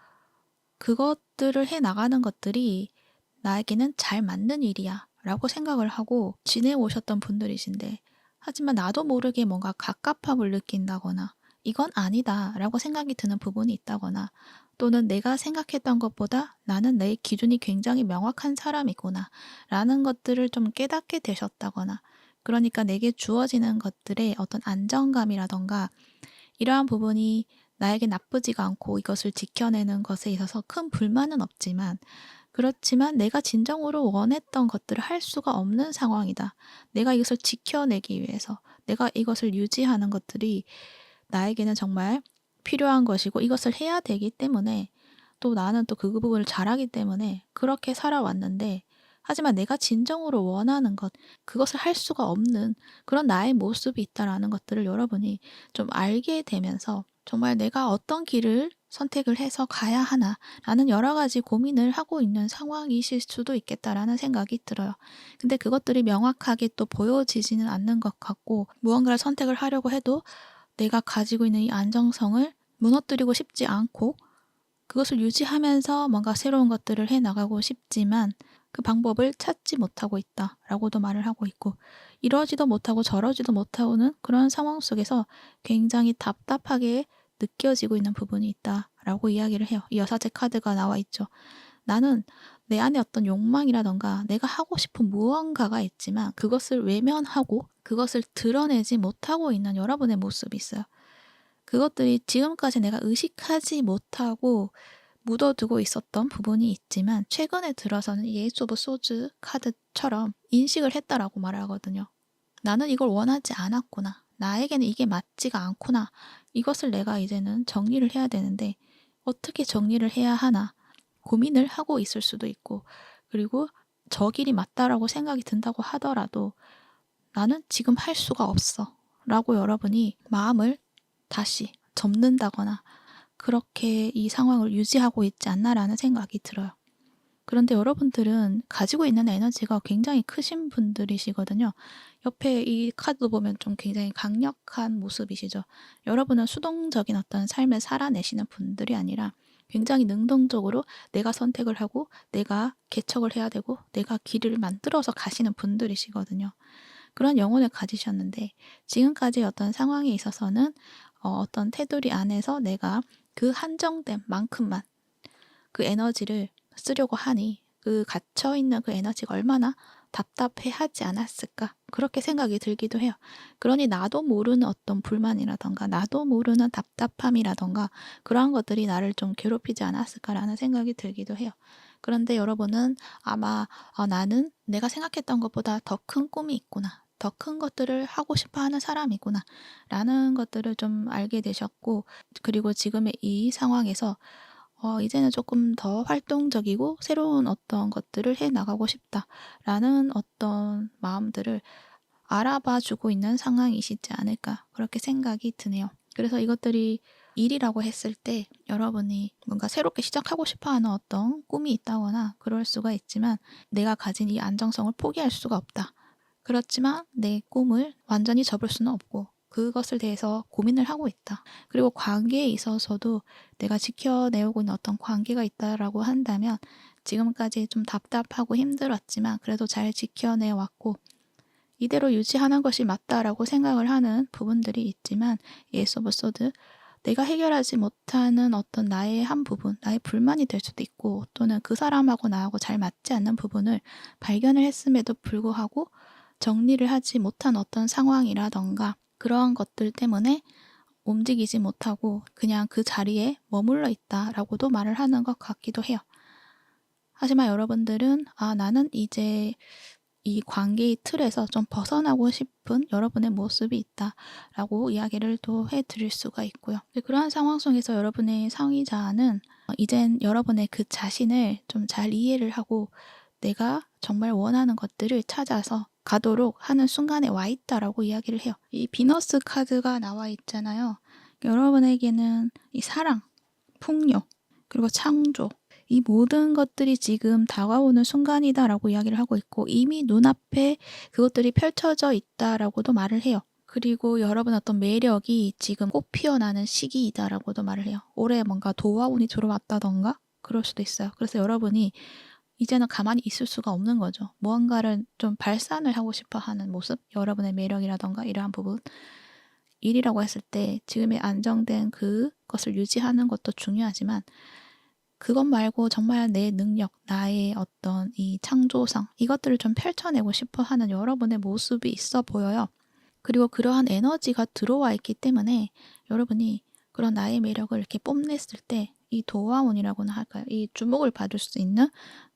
그것들을 해나가는 것들이 나에게는 잘 맞는 일이야 라고 생각을 하고 지내오셨던 분들이신데 하지만 나도 모르게 뭔가 갑갑함을 느낀다거나 이건 아니다 라고 생각이 드는 부분이 있다거나 또는 내가 생각했던 것보다 나는 내 기준이 굉장히 명확한 사람이구나 라는 것들을 좀 깨닫게 되셨다거나 그러니까 내게 주어지는 것들의 어떤 안정감이라던가 이러한 부분이 나에게 나쁘지가 않고 이것을 지켜내는 것에 있어서 큰 불만은 없지만 그렇지만 내가 진정으로 원했던 것들을 할 수가 없는 상황이다. 내가 이것을 지켜내기 위해서 내가 이것을 유지하는 것들이 나에게는 정말 필요한 것이고 이것을 해야 되기 때문에 또 나는 또 그 부분을 잘하기 때문에 그렇게 살아왔는데 하지만 내가 진정으로 원하는 것, 그것을 할 수가 없는 그런 나의 모습이 있다라는 것들을 여러분이 좀 알게 되면서 정말 내가 어떤 길을 선택을 해서 가야 하나라는 여러 가지 고민을 하고 있는 상황이실 수도 있겠다라는 생각이 들어요. 근데 그것들이 명확하게 또 보여지지는 않는 것 같고 무언가를 선택을 하려고 해도 내가 가지고 있는 이 안정성을 무너뜨리고 싶지 않고 그것을 유지하면서 뭔가 새로운 것들을 해나가고 싶지만 그 방법을 찾지 못하고 있다라고도 말을 하고 있고 이러지도 못하고 저러지도 못하고는 그런 상황 속에서 굉장히 답답하게 느껴지고 있는 부분이 있다라고 이야기를 해요. 이 여사제 카드가 나와 있죠. 나는 내 안에 어떤 욕망이라던가 내가 하고 싶은 무언가가 있지만 그것을 외면하고 그것을 드러내지 못하고 있는 여러분의 모습이 있어요. 그것들이 지금까지 내가 의식하지 못하고 묻어두고 있었던 부분이 있지만 최근에 들어서는 이 에이스 오브 소즈 카드처럼 인식을 했다라고 말하거든요. 나는 이걸 원하지 않았구나. 나에게는 이게 맞지가 않구나. 이것을 내가 이제는 정리를 해야 되는데 어떻게 정리를 해야 하나 고민을 하고 있을 수도 있고 그리고 저 길이 맞다라고 생각이 든다고 하더라도 나는 지금 할 수가 없어 라고 여러분이 마음을 다시 접는다거나 그렇게 이 상황을 유지하고 있지 않나라는 생각이 들어요. 그런데 여러분들은 가지고 있는 에너지가 굉장히 크신 분들이시거든요. 옆에 이 카드 보면 좀 굉장히 강력한 모습이시죠. 여러분은 수동적인 어떤 삶을 살아내시는 분들이 아니라 굉장히 능동적으로 내가 선택을 하고 내가 개척을 해야 되고 내가 길을 만들어서 가시는 분들이시거든요. 그런 영혼을 가지셨는데 지금까지 어떤 상황에 있어서는 어떤 테두리 안에서 내가 그 한정된 만큼만 그 에너지를 쓰려고 하니 그 갇혀있는 그 에너지가 얼마나 답답해하지 않았을까 그렇게 생각이 들기도 해요. 그러니 나도 모르는 어떤 불만이라던가 나도 모르는 답답함이라던가 그러한 것들이 나를 좀 괴롭히지 않았을까라는 생각이 들기도 해요. 그런데 여러분은 아마 나는 내가 생각했던 것보다 더 큰 꿈이 있구나. 더 큰 것들을 하고 싶어 하는 사람이구나. 라는 것들을 좀 알게 되셨고 그리고 지금의 이 상황에서 이제는 조금 더 활동적이고 새로운 어떤 것들을 해 나가고 싶다라는 어떤 마음들을 알아봐 주고 있는 상황이시지 않을까 그렇게 생각이 드네요. 그래서 이것들이 일이라고 했을 때 여러분이 뭔가 새롭게 시작하고 싶어하는 어떤 꿈이 있다거나 그럴 수가 있지만 내가 가진 이 안정성을 포기할 수가 없다. 그렇지만 내 꿈을 완전히 접을 수는 없고 그것을 대해서 고민을 하고 있다. 그리고 관계에 있어서도 내가 지켜내오고 있는 어떤 관계가 있다라고 한다면 지금까지 좀 답답하고 힘들었지만 그래도 잘 지켜내왔고 이대로 유지하는 것이 맞다라고 생각을 하는 부분들이 있지만 예스 오브 소드 내가 해결하지 못하는 어떤 나의 한 부분, 나의 불만이 될 수도 있고 또는 그 사람하고 나하고 잘 맞지 않는 부분을 발견을 했음에도 불구하고 정리를 하지 못한 어떤 상황이라던가 그러한 것들 때문에 움직이지 못하고 그냥 그 자리에 머물러 있다라고도 말을 하는 것 같기도 해요. 하지만 여러분들은 나는 이제 이 관계의 틀에서 좀 벗어나고 싶은 여러분의 모습이 있다라고 이야기를 또 해드릴 수가 있고요. 그러한 상황 속에서 여러분의 상위자는 이젠 여러분의 그 자신을 좀 잘 이해를 하고 내가 정말 원하는 것들을 찾아서 가도록 하는 순간에 와 있다라고 이야기를 해요. 이 비너스 카드가 나와 있잖아요. 여러분에게는 이 사랑, 풍요, 그리고 창조 이 모든 것들이 지금 다가오는 순간이다라고 이야기를 하고 있고 이미 눈앞에 그것들이 펼쳐져 있다라고도 말을 해요. 그리고 여러분 어떤 매력이 지금 꽃 피어나는 시기이다라고도 말을 해요. 올해 뭔가 도화운이 들어왔다던가 그럴 수도 있어요. 그래서 여러분이 이제는 가만히 있을 수가 없는 거죠. 무언가를 좀 발산을 하고 싶어 하는 모습, 여러분의 매력이라던가 이러한 부분. 일이라고 했을 때 지금의 안정된 그것을 유지하는 것도 중요하지만 그것 말고 정말 내 능력, 나의 어떤 이 창조성 이것들을 좀 펼쳐내고 싶어 하는 여러분의 모습이 있어 보여요. 그리고 그러한 에너지가 들어와 있기 때문에 여러분이 그런 나의 매력을 이렇게 뽐냈을 때 이 도화운이라고나 할까요? 이 주목을 받을 수 있는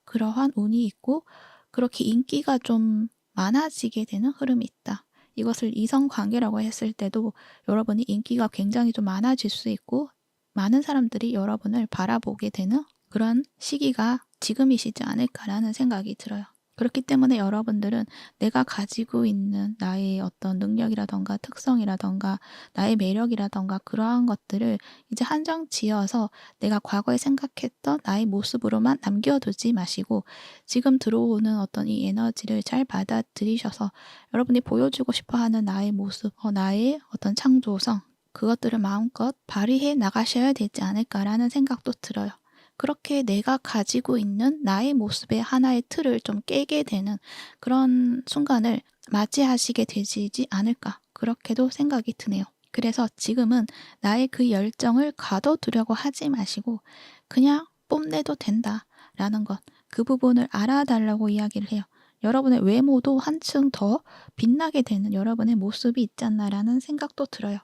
그러한 운이 있고 그렇게 인기가 좀 많아지게 되는 흐름이 있다. 이것을 이성관계라고 했을 때도 여러분이 인기가 굉장히 좀 많아질 수 있고 많은 사람들이 여러분을 바라보게 되는 그런 시기가 지금이시지 않을까라는 생각이 들어요. 그렇기 때문에 여러분들은 내가 가지고 있는 나의 어떤 능력이라던가 특성이라던가 나의 매력이라던가 그러한 것들을 이제 한정 지어서 내가 과거에 생각했던 나의 모습으로만 남겨두지 마시고 지금 들어오는 어떤 이 에너지를 잘 받아들이셔서 여러분이 보여주고 싶어하는 나의 모습, 나의 어떤 창조성 그것들을 마음껏 발휘해 나가셔야 되지 않을까라는 생각도 들어요. 그렇게 내가 가지고 있는 나의 모습의 하나의 틀을 좀 깨게 되는 그런 순간을 맞이하시게 되지 않을까 그렇게도 생각이 드네요. 그래서 지금은 나의 그 열정을 가둬두려고 하지 마시고 그냥 뽐내도 된다라는 것, 그 부분을 알아달라고 이야기를 해요. 여러분의 외모도 한층 더 빛나게 되는 여러분의 모습이 있지 않나라는 생각도 들어요.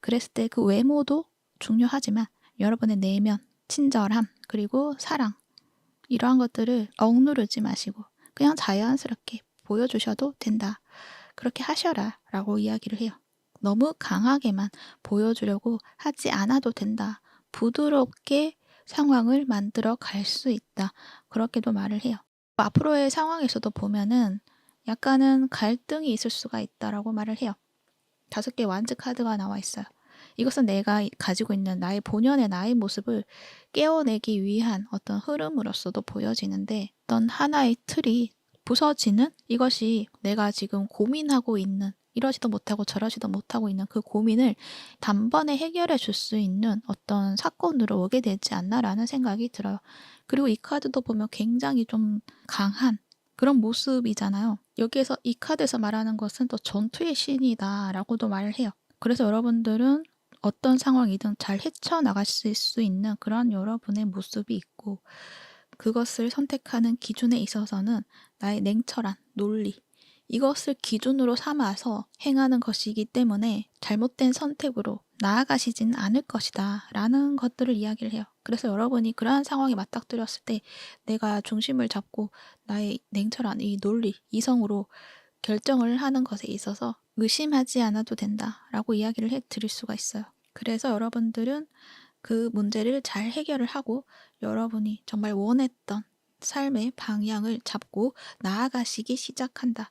그랬을 때 그 외모도 중요하지만 여러분의 내면, 친절함, 그리고 사랑 이러한 것들을 억누르지 마시고 그냥 자연스럽게 보여주셔도 된다. 그렇게 하셔라 라고 이야기를 해요. 너무 강하게만 보여주려고 하지 않아도 된다. 부드럽게 상황을 만들어 갈 수 있다. 그렇게도 말을 해요. 앞으로의 상황에서도 보면은 약간은 갈등이 있을 수가 있다라고 말을 해요. 5개 완즈 카드가 나와 있어요. 이것은 내가 가지고 있는 나의 본연의 나의 모습을 깨어내기 위한 어떤 흐름으로서도 보여지는데 어떤 하나의 틀이 부서지는 이것이 내가 지금 고민하고 있는 이러지도 못하고 저러지도 못하고 있는 그 고민을 단번에 해결해 줄 수 있는 어떤 사건으로 오게 되지 않나라는 생각이 들어요. 그리고 이 카드도 보면 굉장히 좀 강한 그런 모습이잖아요. 여기에서 이 카드에서 말하는 것은 또 전투의 신이다라고도 말을 해요. 그래서 여러분들은 어떤 상황이든 잘 헤쳐나가실 수 있는 그런 여러분의 모습이 있고 그것을 선택하는 기준에 있어서는 나의 냉철한 논리 이것을 기준으로 삼아서 행하는 것이기 때문에 잘못된 선택으로 나아가시진 않을 것이다 라는 것들을 이야기를 해요. 그래서 여러분이 그러한 상황에 맞닥뜨렸을 때 내가 중심을 잡고 나의 냉철한 이 논리, 이성으로 결정을 하는 것에 있어서 의심하지 않아도 된다라고 이야기를 해드릴 수가 있어요. 그래서 여러분들은 그 문제를 잘 해결을 하고 여러분이 정말 원했던 삶의 방향을 잡고 나아가시기 시작한다.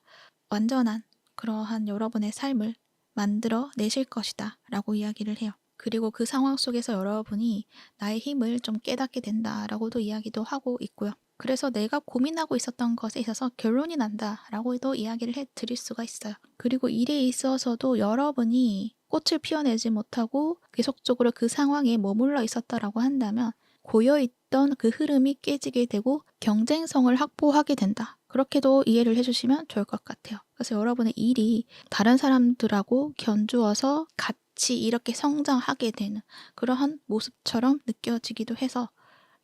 완전한 그러한 여러분의 삶을 만들어 내실 것이다 라고 이야기를 해요. 그리고 그 상황 속에서 여러분이 나의 힘을 좀 깨닫게 된다라고도 이야기도 하고 있고요. 그래서 내가 고민하고 있었던 것에 있어서 결론이 난다라고도 이야기를 해드릴 수가 있어요. 그리고 일에 있어서도 여러분이 꽃을 피워내지 못하고 계속적으로 그 상황에 머물러 있었다라고 한다면 고여있던 그 흐름이 깨지게 되고 경쟁성을 확보하게 된다. 그렇게도 이해를 해주시면 좋을 것 같아요. 그래서 여러분의 일이 다른 사람들하고 견주어서 같이 이렇게 성장하게 되는 그러한 모습처럼 느껴지기도 해서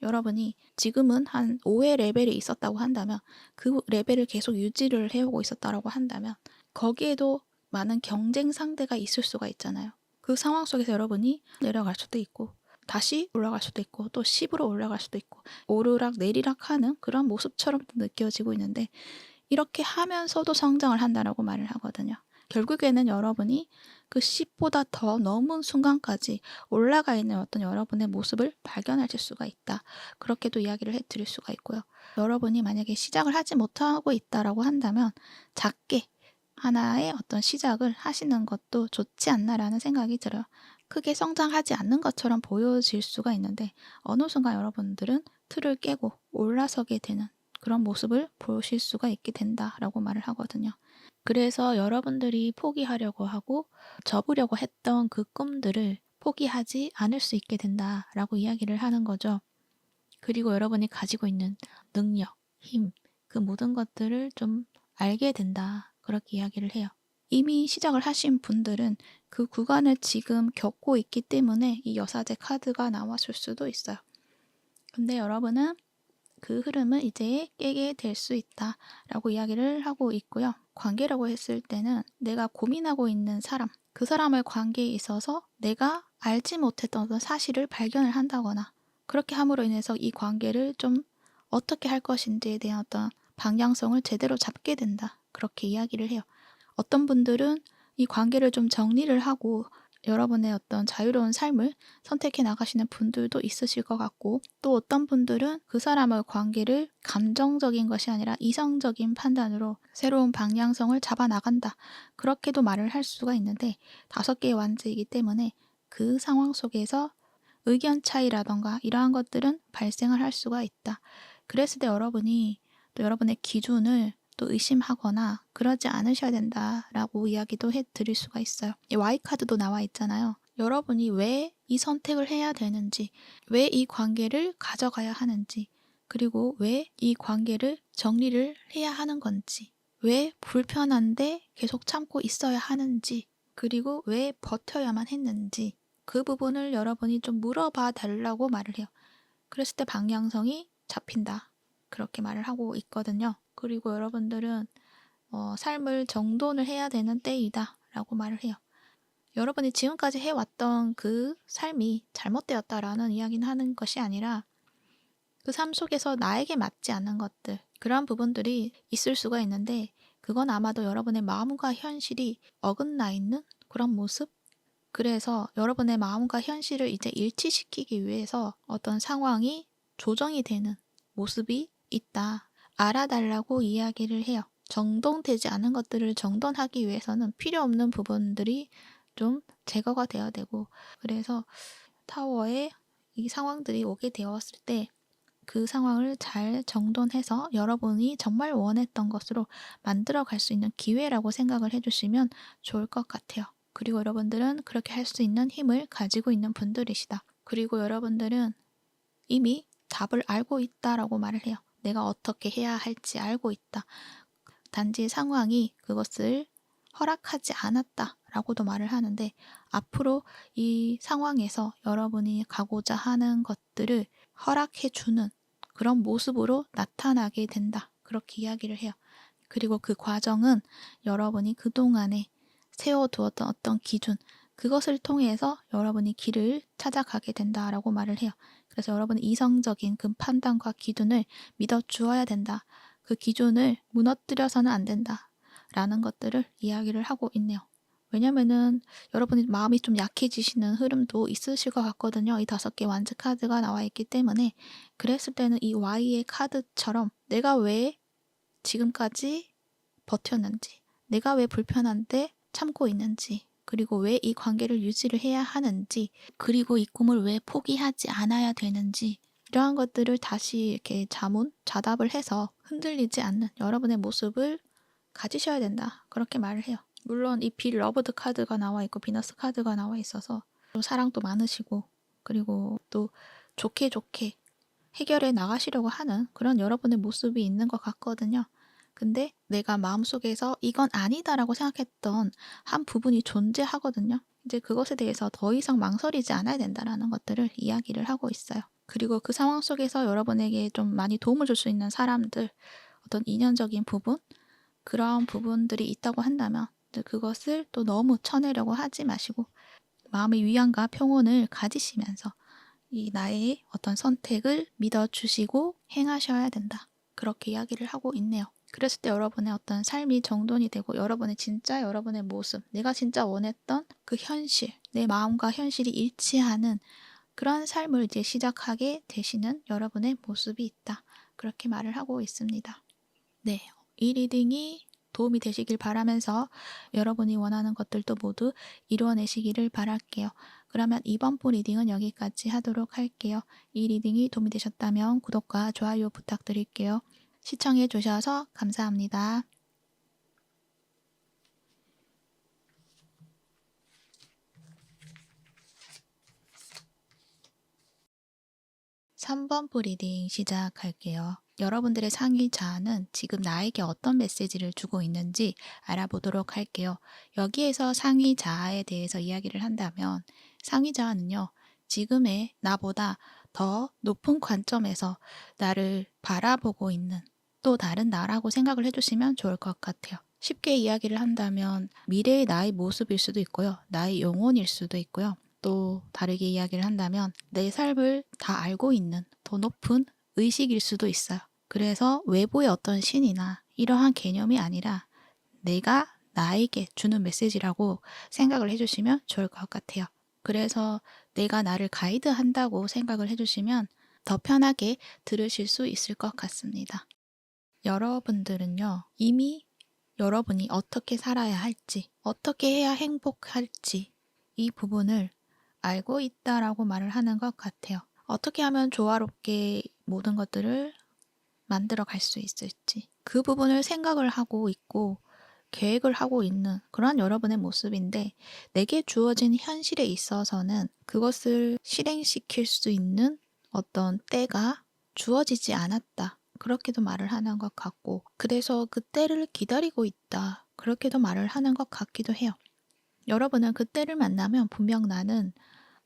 여러분이 지금은 한 5회 레벨에 있었다고 한다면 그 레벨을 계속 유지를 해오고 있었다고 한다면 거기에도 많은 경쟁 상대가 있을 수가 있잖아요. 그 상황 속에서 여러분이 내려갈 수도 있고 다시 올라갈 수도 있고 또 10으로 올라갈 수도 있고 오르락 내리락 하는 그런 모습처럼 느껴지고 있는데 이렇게 하면서도 성장을 한다라고 말을 하거든요. 결국에는 여러분이 그 10보다 더 넘은 순간까지 올라가 있는 어떤 여러분의 모습을 발견하실 수가 있다. 그렇게도 이야기를 해드릴 수가 있고요. 여러분이 만약에 시작을 하지 못하고 있다라고 한다면 작게 하나의 어떤 시작을 하시는 것도 좋지 않나라는 생각이 들어요. 크게 성장하지 않는 것처럼 보여질 수가 있는데 어느 순간 여러분들은 틀을 깨고 올라서게 되는 그런 모습을 보실 수가 있게 된다라고 말을 하거든요. 그래서 여러분들이 포기하려고 하고 접으려고 했던 그 꿈들을 포기하지 않을 수 있게 된다라고 이야기를 하는 거죠. 그리고 여러분이 가지고 있는 능력, 힘, 그 모든 것들을 좀 알게 된다. 그렇게 이야기를 해요. 이미 시작을 하신 분들은 그 구간을 지금 겪고 있기 때문에 이 여사제 카드가 나왔을 수도 있어요. 근데 여러분은 그 흐름을 이제 깨게 될 수 있다라고 이야기를 하고 있고요. 관계라고 했을 때는 내가 고민하고 있는 사람, 그 사람의 관계에 있어서 내가 알지 못했던 어떤 사실을 발견을 한다거나 그렇게 함으로 인해서 이 관계를 좀 어떻게 할 것인지에 대한 어떤 방향성을 제대로 잡게 된다. 그렇게 이야기를 해요. 어떤 분들은 이 관계를 좀 정리를 하고 여러분의 어떤 자유로운 삶을 선택해 나가시는 분들도 있으실 것 같고 또 어떤 분들은 그 사람의 관계를 감정적인 것이 아니라 이성적인 판단으로 새로운 방향성을 잡아 나간다. 그렇게도 말을 할 수가 있는데 5개의 완즈이기 때문에 그 상황 속에서 의견 차이라던가 이러한 것들은 발생을 할 수가 있다. 그랬을 때 여러분이 또 여러분의 기준을 또 의심하거나 그러지 않으셔야 된다라고 이야기도 해드릴 수가 있어요. 이 Y카드도 나와 있잖아요. 여러분이 왜 이 선택을 해야 되는지, 왜 이 관계를 가져가야 하는지, 그리고 왜 이 관계를 정리를 해야 하는 건지, 왜 불편한데 계속 참고 있어야 하는지, 그리고 왜 버텨야만 했는지 그 부분을 여러분이 좀 물어봐 달라고 말을 해요. 그랬을 때 방향성이 잡힌다. 그렇게 말을 하고 있거든요. 그리고 여러분들은 삶을 정돈을 해야 되는 때이다 라고 말을 해요. 여러분이 지금까지 해왔던 그 삶이 잘못되었다라는 이야기는 하는 것이 아니라 그 삶 속에서 나에게 맞지 않는 것들, 그러한 부분들이 있을 수가 있는데 그건 아마도 여러분의 마음과 현실이 어긋나 있는 그런 모습? 그래서 여러분의 마음과 현실을 이제 일치시키기 위해서 어떤 상황이 조정이 되는 모습이 있다. 알아달라고 이야기를 해요. 정돈되지 않은 것들을 정돈하기 위해서는 필요 없는 부분들이 좀 제거가 되어야 되고 그래서 타워에 이 상황들이 오게 되었을 때 그 상황을 잘 정돈해서 여러분이 정말 원했던 것으로 만들어 갈 수 있는 기회라고 생각을 해주시면 좋을 것 같아요. 그리고 여러분들은 그렇게 할 수 있는 힘을 가지고 있는 분들이시다. 그리고 여러분들은 이미 답을 알고 있다라고 말을 해요. 내가 어떻게 해야 할지 알고 있다. 단지 상황이 그것을 허락하지 않았다라고도 말을 하는데 앞으로 이 상황에서 여러분이 가고자 하는 것들을 허락해주는 그런 모습으로 나타나게 된다. 그렇게 이야기를 해요. 그리고 그 과정은 여러분이 그동안에 세워두었던 어떤 기준, 그것을 통해서 여러분이 길을 찾아가게 된다라고 말을 해요. 그래서 여러분은 이성적인 그 판단과 기준을 믿어주어야 된다. 그 기준을 무너뜨려서는 안 된다. 라는 것들을 이야기를 하고 있네요. 왜냐면은 여러분이 마음이 좀 약해지시는 흐름도 있으실 것 같거든요. 이 5개 완즈 카드가 나와 있기 때문에 그랬을 때는 이 Y의 카드처럼 내가 왜 지금까지 버텼는지 내가 왜 불편한데 참고 있는지, 그리고 왜 이 관계를 유지를 해야 하는지, 그리고 이 꿈을 왜 포기하지 않아야 되는지, 이러한 것들을 다시 이렇게 자답을 해서 흔들리지 않는 여러분의 모습을 가지셔야 된다. 그렇게 말을 해요. 물론 이 빌 러브드 카드가 나와 있고 비너스 카드가 나와 있어서 또 사랑도 많으시고, 그리고 또 좋게 좋게 해결해 나가시려고 하는 그런 여러분의 모습이 있는 것 같거든요. 근데 내가 마음속에서 이건 아니다라고 생각했던 한 부분이 존재하거든요. 이제 그것에 대해서 더 이상 망설이지 않아야 된다라는 것들을 이야기를 하고 있어요. 그리고 그 상황 속에서 여러분에게 좀 많이 도움을 줄 수 있는 사람들, 어떤 인연적인 부분, 그런 부분들이 있다고 한다면 그것을 또 너무 쳐내려고 하지 마시고 마음의 위안과 평온을 가지시면서 이 나의 어떤 선택을 믿어주시고 행하셔야 된다. 그렇게 이야기를 하고 있네요. 그랬을 때 여러분의 어떤 삶이 정돈이 되고 여러분의 진짜 여러분의 모습, 내가 진짜 원했던 그 현실, 내 마음과 현실이 일치하는 그런 삶을 이제 시작하게 되시는 여러분의 모습이 있다. 그렇게 말을 하고 있습니다. 네, 이 리딩이 도움이 되시길 바라면서 여러분이 원하는 것들도 모두 이루어내시기를 바랄게요. 그러면 이번 부 리딩은 여기까지 하도록 할게요. 이 리딩이 도움이 되셨다면 구독과 좋아요 부탁드릴게요. 시청해 주셔서 감사합니다. 3번 부 리딩 시작할게요. 여러분들의 상위 자아는 지금 나에게 어떤 메시지를 주고 있는지 알아보도록 할게요. 여기에서 상위 자아에 대해서 이야기를 한다면 상위 자아는요, 지금의 나보다 더 높은 관점에서 나를 바라보고 있는 또 다른 나라고 생각을 해주시면 좋을 것 같아요. 쉽게 이야기를 한다면 미래의 나의 모습일 수도 있고요. 나의 영혼일 수도 있고요. 또 다르게 이야기를 한다면 내 삶을 다 알고 있는 더 높은 의식일 수도 있어요. 그래서 외부의 어떤 신이나 이러한 개념이 아니라 내가 나에게 주는 메시지라고 생각을 해주시면 좋을 것 같아요. 그래서 내가 나를 가이드한다고 생각을 해주시면 더 편하게 들으실 수 있을 것 같습니다. 여러분들은요, 이미 여러분이 어떻게 살아야 할지, 어떻게 해야 행복할지 이 부분을 알고 있다라고 말을 하는 것 같아요. 어떻게 하면 조화롭게 모든 것들을 만들어 갈 수 있을지 그 부분을 생각을 하고 있고 계획을 하고 있는 그런 여러분의 모습인데, 내게 주어진 현실에 있어서는 그것을 실행시킬 수 있는 어떤 때가 주어지지 않았다. 그렇게도 말을 하는 것 같고, 그래서 그 때를 기다리고 있다. 그렇게도 말을 하는 것 같기도 해요. 여러분은 그 때를 만나면 분명 나는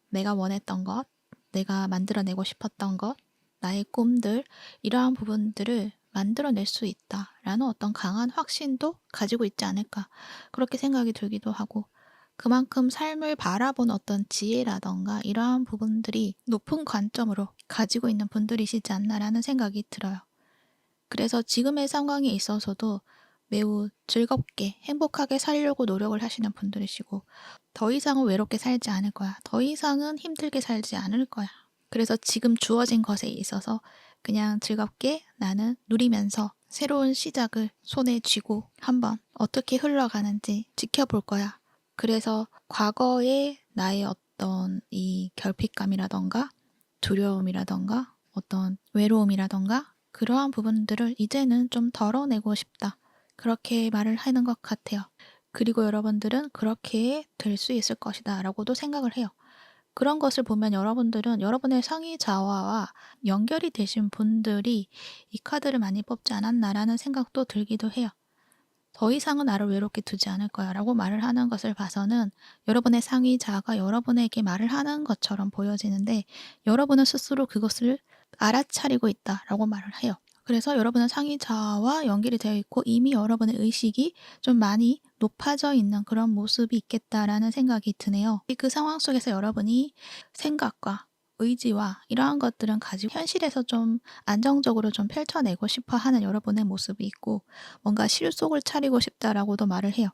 내가 원했던 것, 내가 만들어내고 싶었던 것, 나의 꿈들, 이러한 부분들을 만들어낼 수 있다라는 어떤 강한 확신도 가지고 있지 않을까, 그렇게 생각이 들기도 하고, 그만큼 삶을 바라본 어떤 지혜라던가 이러한 부분들이 높은 관점으로 가지고 있는 분들이시지 않나라는 생각이 들어요. 그래서 지금의 상황에 있어서도 매우 즐겁게 행복하게 살려고 노력을 하시는 분들이시고, 더 이상은 외롭게 살지 않을 거야. 더 이상은 힘들게 살지 않을 거야. 그래서 지금 주어진 것에 있어서 그냥 즐겁게 나는 누리면서 새로운 시작을 손에 쥐고 한번 어떻게 흘러가는지 지켜볼 거야. 그래서 과거의 나의 어떤 이 결핍감이라던가 두려움이라던가 어떤 외로움이라던가 그러한 부분들을 이제는 좀 덜어내고 싶다. 그렇게 말을 하는 것 같아요. 그리고 여러분들은 그렇게 될 수 있을 것이다 라고도 생각을 해요. 그런 것을 보면 여러분들은 여러분의 상위 자아와 연결이 되신 분들이 이 카드를 많이 뽑지 않았나라는 생각도 들기도 해요. 더 이상은 나를 외롭게 두지 않을 거야 라고 말을 하는 것을 봐서는 여러분의 상위 자아가 여러분에게 말을 하는 것처럼 보여지는데, 여러분은 스스로 그것을 알아차리고 있다라고 말을 해요. 그래서 여러분은 상위 자아와 연결이 되어 있고 이미 여러분의 의식이 좀 많이 높아져 있는 그런 모습이 있겠다라는 생각이 드네요. 그 상황 속에서 여러분이 생각과 의지와 이러한 것들은 가지고 현실에서 좀 안정적으로 좀 펼쳐내고 싶어 하는 여러분의 모습이 있고, 뭔가 실속을 차리고 싶다라고도 말을 해요.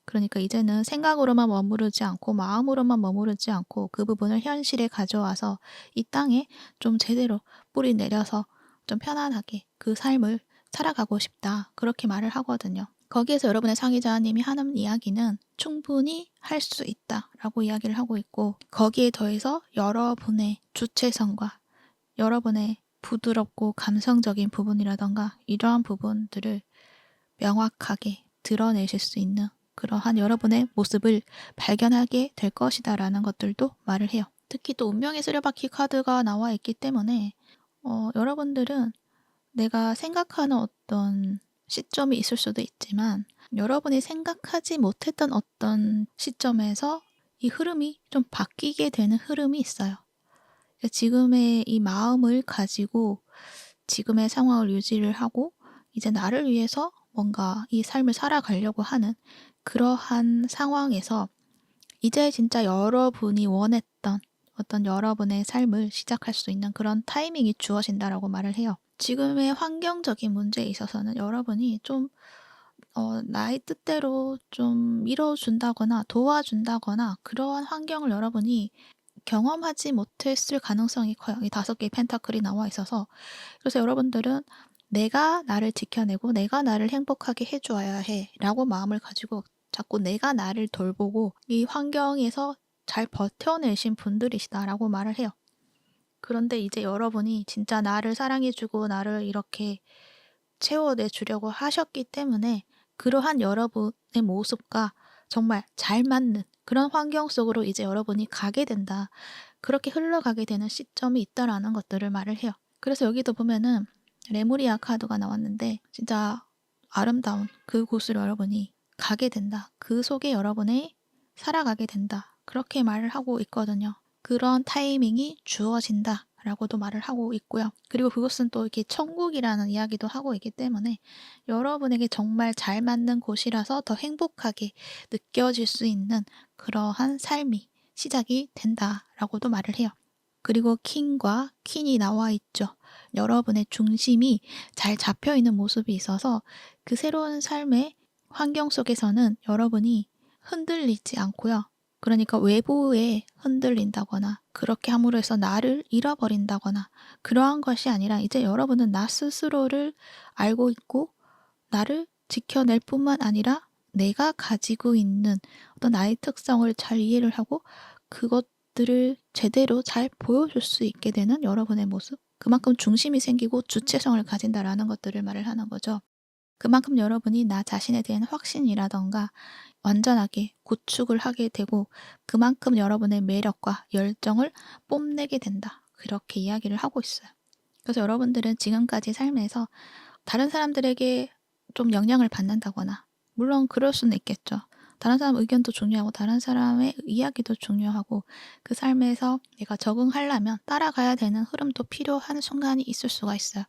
그러니까 이제는 생각으로만 머무르지 않고 마음으로만 머무르지 않고 그 부분을 현실에 가져와서 이 땅에 좀 제대로 뿌리 내려서 좀 편안하게 그 삶을 살아가고 싶다. 그렇게 말을 하거든요. 거기에서 여러분의 상의자님이 하는 이야기는 충분히 할 수 있다라고 이야기를 하고 있고, 거기에 더해서 여러분의 주체성과 여러분의 부드럽고 감성적인 부분이라던가 이러한 부분들을 명확하게 드러내실 수 있는 그러한 여러분의 모습을 발견하게 될 것이다 라는 것들도 말을 해요. 특히 또 운명의 쓰레바퀴 카드가 나와 있기 때문에 여러분들은 내가 생각하는 어떤 시점이 있을 수도 있지만 여러분이 생각하지 못했던 어떤 시점에서 이 흐름이 좀 바뀌게 되는 흐름이 있어요. 그러니까 지금의 이 마음을 가지고 지금의 상황을 유지를 하고 이제 나를 위해서 뭔가 이 삶을 살아가려고 하는 그러한 상황에서 이제 진짜 여러분이 원했던 어떤 여러분의 삶을 시작할 수 있는 그런 타이밍이 주어진다라고 말을 해요. 지금의 환경적인 문제에 있어서는 여러분이 좀 나의 뜻대로 좀 밀어준다거나 도와준다거나 그러한 환경을 여러분이 경험하지 못했을 가능성이 커요. 이 5개의 펜타클이 나와 있어서. 그래서 여러분들은 내가 나를 지켜내고 내가 나를 행복하게 해줘야 해 라고 마음을 가지고 자꾸 내가 나를 돌보고 이 환경에서 잘 버텨내신 분들이시다라고 말을 해요. 그런데 이제 여러분이 진짜 나를 사랑해주고 나를 이렇게 채워내 주려고 하셨기 때문에 그러한 여러분의 모습과 정말 잘 맞는 그런 환경 속으로 이제 여러분이 가게 된다. 그렇게 흘러가게 되는 시점이 있다라는 것들을 말을 해요. 그래서 여기도 보면은 레무리아 카드가 나왔는데 진짜 아름다운 그곳을 여러분이 가게 된다. 그 속에 여러분이 살아가게 된다. 그렇게 말을 하고 있거든요. 그런 타이밍이 주어진다. 라고도 말을 하고 있고요. 그리고 그것은 또 이렇게 천국이라는 이야기도 하고 있기 때문에 여러분에게 정말 잘 맞는 곳이라서 더 행복하게 느껴질 수 있는 그러한 삶이 시작이 된다라고도 말을 해요. 그리고 킹과 퀸이 나와 있죠. 여러분의 중심이 잘 잡혀 있는 모습이 있어서 그 새로운 삶의 환경 속에서는 여러분이 흔들리지 않고요. 그러니까 외부에 흔들린다거나 그렇게 함으로 해서 나를 잃어버린다거나 그러한 것이 아니라 이제 여러분은 나 스스로를 알고 있고 나를 지켜낼 뿐만 아니라 내가 가지고 있는 어떤 나의 특성을 잘 이해를 하고 그것들을 제대로 잘 보여줄 수 있게 되는 여러분의 모습. 그만큼 중심이 생기고 주체성을 가진다라는 것들을 말을 하는 거죠. 그만큼 여러분이 나 자신에 대한 확신이라던가 완전하게 구축을 하게 되고 그만큼 여러분의 매력과 열정을 뽐내게 된다. 그렇게 이야기를 하고 있어요. 그래서 여러분들은 지금까지 삶에서 다른 사람들에게 좀 영향을 받는다거나 물론 그럴 수는 있겠죠. 다른 사람 의견도 중요하고 다른 사람의 이야기도 중요하고 그 삶에서 내가 적응하려면 따라가야 되는 흐름도 필요한 순간이 있을 수가 있어요.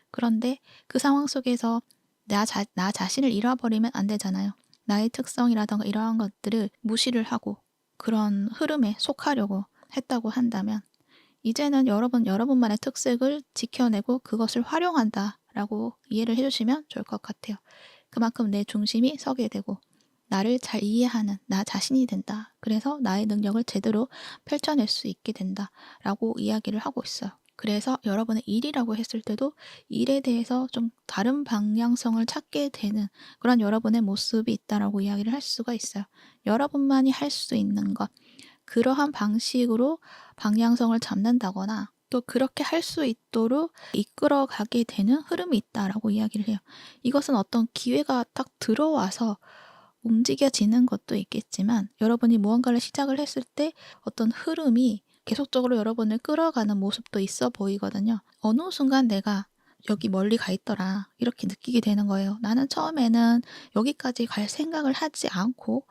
그런데 그 상황 속에서 나 자신을 잃어버리면 안 되잖아요. 나의 특성이라던가 이러한 것들을 무시를 하고 그런 흐름에 속하려고 했다고 한다면 이제는 여러분만의 특색을 지켜내고 그것을 활용한다라고 이해를 해주시면 좋을 것 같아요. 그만큼 내 중심이 서게 되고 나를 잘 이해하는 나 자신이 된다. 그래서 나의 능력을 제대로 펼쳐낼 수 있게 된다라고 이야기를 하고 있어요. 그래서 여러분의 일이라고 했을 때도 일에 대해서 좀 다른 방향성을 찾게 되는 그런 여러분의 모습이 있다라고 이야기를 할 수가 있어요. 여러분만이 할 수 있는 것, 그러한 방식으로 방향성을 잡는다거나 또 그렇게 할 수 있도록 이끌어가게 되는 흐름이 있다라고 이야기를 해요. 이것은 어떤 기회가 딱 들어와서 움직여지는 것도 있겠지만 여러분이 무언가를 시작을 했을 때 어떤 흐름이 계속적으로 여러분을 끌어가는 모습도 있어 보이거든요. 어느 순간 내가 여기 멀리 가 있더라 이렇게 느끼게 되는 거예요. 나는 처음에는 여기까지 갈 생각을 하지 않고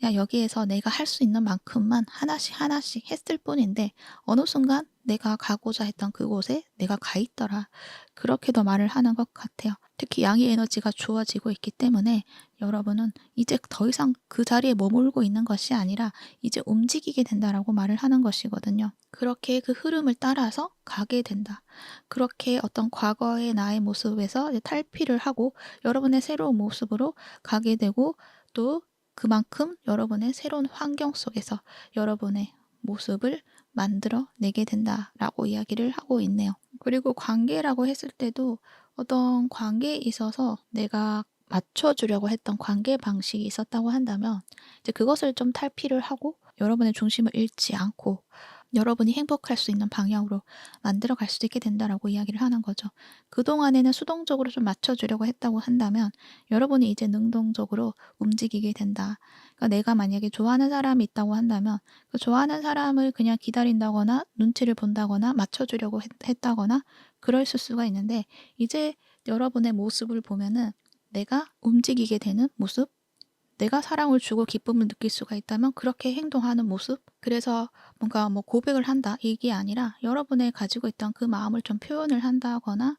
그냥 여기에서 내가 할 수 있는 만큼만 하나씩 하나씩 했을 뿐인데 어느 순간 내가 가고자 했던 그곳에 내가 가 있더라. 그렇게도 말을 하는 것 같아요. 특히 양의 에너지가 주어지고 있기 때문에 여러분은 이제 더 이상 그 자리에 머물고 있는 것이 아니라 이제 움직이게 된다라고 말을 하는 것이거든요. 그렇게 그 흐름을 따라서 가게 된다. 그렇게 어떤 과거의 나의 모습에서 이제 탈피를 하고 여러분의 새로운 모습으로 가게 되고 또 그만큼 여러분의 새로운 환경 속에서 여러분의 모습을 만들어내게 된다라고 이야기를 하고 있네요. 그리고 관계라고 했을 때도 어떤 관계에 있어서 내가 맞춰주려고 했던 관계 방식이 있었다고 한다면 이제 그것을 좀 탈피를 하고 여러분의 중심을 잃지 않고 여러분이 행복할 수 있는 방향으로 만들어 갈 수도 있게 된다라고 이야기를 하는 거죠. 그동안에는 수동적으로 좀 맞춰주려고 했다고 한다면 여러분이 이제 능동적으로 움직이게 된다. 그러니까 내가 만약에 좋아하는 사람이 있다고 한다면 그 좋아하는 사람을 그냥 기다린다거나 눈치를 본다거나 맞춰주려고 했다거나 그럴 수가 있는데 이제 여러분의 모습을 보면은 내가 움직이게 되는 모습, 내가 사랑을 주고 기쁨을 느낄 수가 있다면 그렇게 행동하는 모습, 그래서 뭔가 뭐 고백을 한다 이게 아니라 여러분의 가지고 있던 그 마음을 좀 표현을 한다거나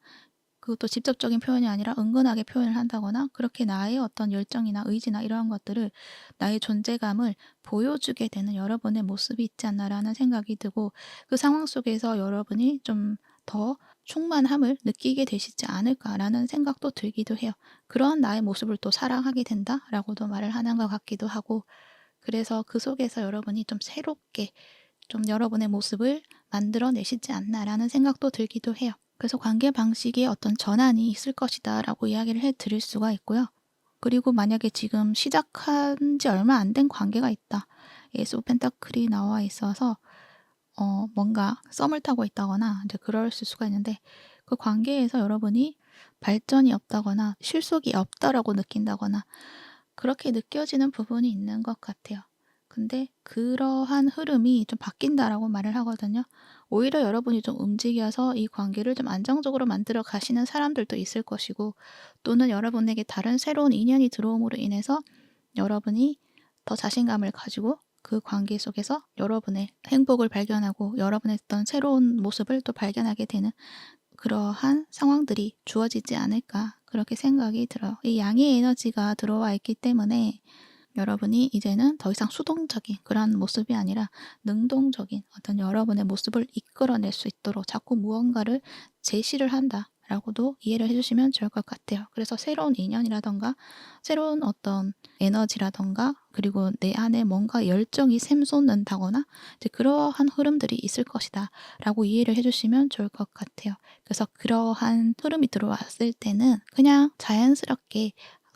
그것도 직접적인 표현이 아니라 은근하게 표현을 한다거나 그렇게 나의 어떤 열정이나 의지나 이러한 것들을 나의 존재감을 보여주게 되는 여러분의 모습이 있지 않나라는 생각이 들고 그 상황 속에서 여러분이 좀 더 충만함을 느끼게 되시지 않을까라는 생각도 들기도 해요. 그런 나의 모습을 또 사랑하게 된다라고도 말을 하는 것 같기도 하고 그래서 그 속에서 여러분이 좀 새롭게 좀 여러분의 모습을 만들어내시지 않나라는 생각도 들기도 해요. 그래서 관계 방식에 어떤 전환이 있을 것이다 라고 이야기를 해드릴 수가 있고요. 그리고 만약에 지금 시작한 지 얼마 안 된 관계가 있다. 에이스 오브 펜타클이 나와 있어서 뭔가 썸을 타고 있다거나 이제 그럴 수가 있는데 그 관계에서 여러분이 발전이 없다거나 실속이 없다라고 느낀다거나 그렇게 느껴지는 부분이 있는 것 같아요. 근데 그러한 흐름이 좀 바뀐다라고 말을 하거든요. 오히려 여러분이 좀 움직여서 이 관계를 좀 안정적으로 만들어 가시는 사람들도 있을 것이고 또는 여러분에게 다른 새로운 인연이 들어옴으로 인해서 여러분이 더 자신감을 가지고 그 관계 속에서 여러분의 행복을 발견하고 여러분의 어떤 새로운 모습을 또 발견하게 되는 그러한 상황들이 주어지지 않을까 그렇게 생각이 들어요. 이 양의 에너지가 들어와 있기 때문에 여러분이 이제는 더 이상 수동적인 그런 모습이 아니라 능동적인 어떤 여러분의 모습을 이끌어낼 수 있도록 자꾸 무언가를 제시를 한다라고도 이해를 해주시면 좋을 것 같아요. 그래서 새로운 인연이라던가 새로운 어떤 에너지라던가 그리고 내 안에 뭔가 열정이 샘솟는다거나 이제 그러한 흐름들이 있을 것이다 라고 이해를 해주시면 좋을 것 같아요. 그래서 그러한 흐름이 들어왔을 때는 그냥 자연스럽게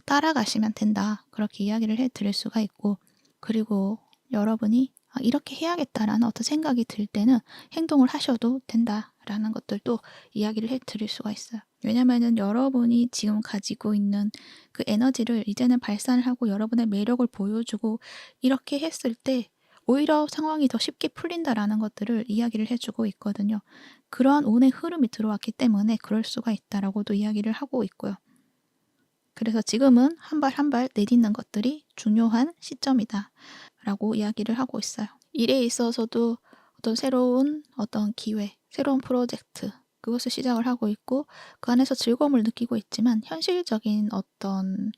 따라가시면 된다. 그렇게 이야기를 해드릴 수가 있고 그리고 여러분이 이렇게 해야겠다라는 어떤 생각이 들 때는 행동을 하셔도 된다라는 것들도 이야기를 해드릴 수가 있어요. 왜냐면은 여러분이 지금 가지고 있는 그 에너지를 이제는 발산을 하고 여러분의 매력을 보여주고 이렇게 했을 때 오히려 상황이 더 쉽게 풀린다라는 것들을 이야기를 해주고 있거든요. 그러한 운의 흐름이 들어왔기 때문에 그럴 수가 있다라고도 이야기를 하고 있고요. 그래서 지금은 한 발 한 발 내딛는 것들이 중요한 시점이다 라고 이야기를 하고 있어요. 일에 있어서도 어떤 새로운 어떤 기회, 새로운 프로젝트 그것을 시작을 하고 있고 그 안에서 즐거움을 느끼고 있지만 현실적인 어떤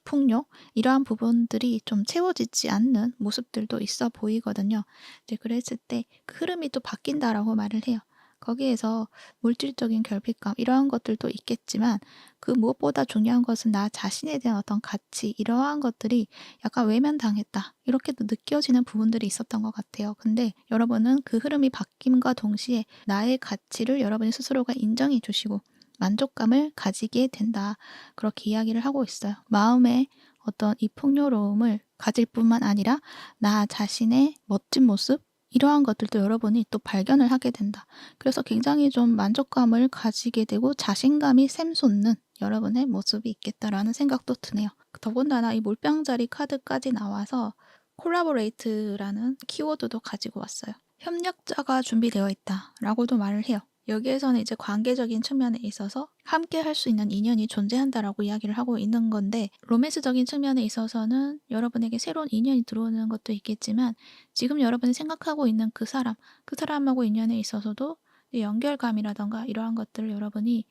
풍요 이러한 부분들이 좀 채워지지 않는 모습들도 있어 보이거든요. 이제 그랬을 때 그 흐름이 또 바뀐다라고 말을 해요. 거기에서 물질적인 결핍감 이러한 것들도 있겠지만 그 무엇보다 중요한 것은 나 자신에 대한 어떤 가치 이러한 것들이 약간 외면당했다 이렇게도 느껴지는 부분들이 있었던 것 같아요. 근데 여러분은 그 흐름이 바뀜과 동시에 나의 가치를 여러분이 스스로가 인정해 주시고 만족감을 가지게 된다 그렇게 이야기를 하고 있어요. 마음에 어떤 이 풍요로움을 가질 뿐만 아니라 나 자신의 멋진 모습 이러한 것들도 여러분이 또 발견을 하게 된다. 그래서 굉장히 좀 만족감을 가지게 되고 자신감이 샘솟는 여러분의 모습이 있겠다라는 생각도 드네요. 더군다나 이 몰빵자리 카드까지 나와서 콜라보레이트라는 키워드도 가지고 왔어요. 협력자가 준비되어 있다라고도 말을 해요. 여기에서는 이제 관계적인 측면에 있어서 함께 할 수 있는 인연이 존재한다라고 이야기를 하고 있는 건데 로맨스적인 측면에 있어서는 여러분에게 새로운 인연이 들어오는 것도 있겠지만 지금 여러분이 생각하고 있는 그 사람하고 인연에 있어서도 연결감이라던가 이러한 것들을 여러분이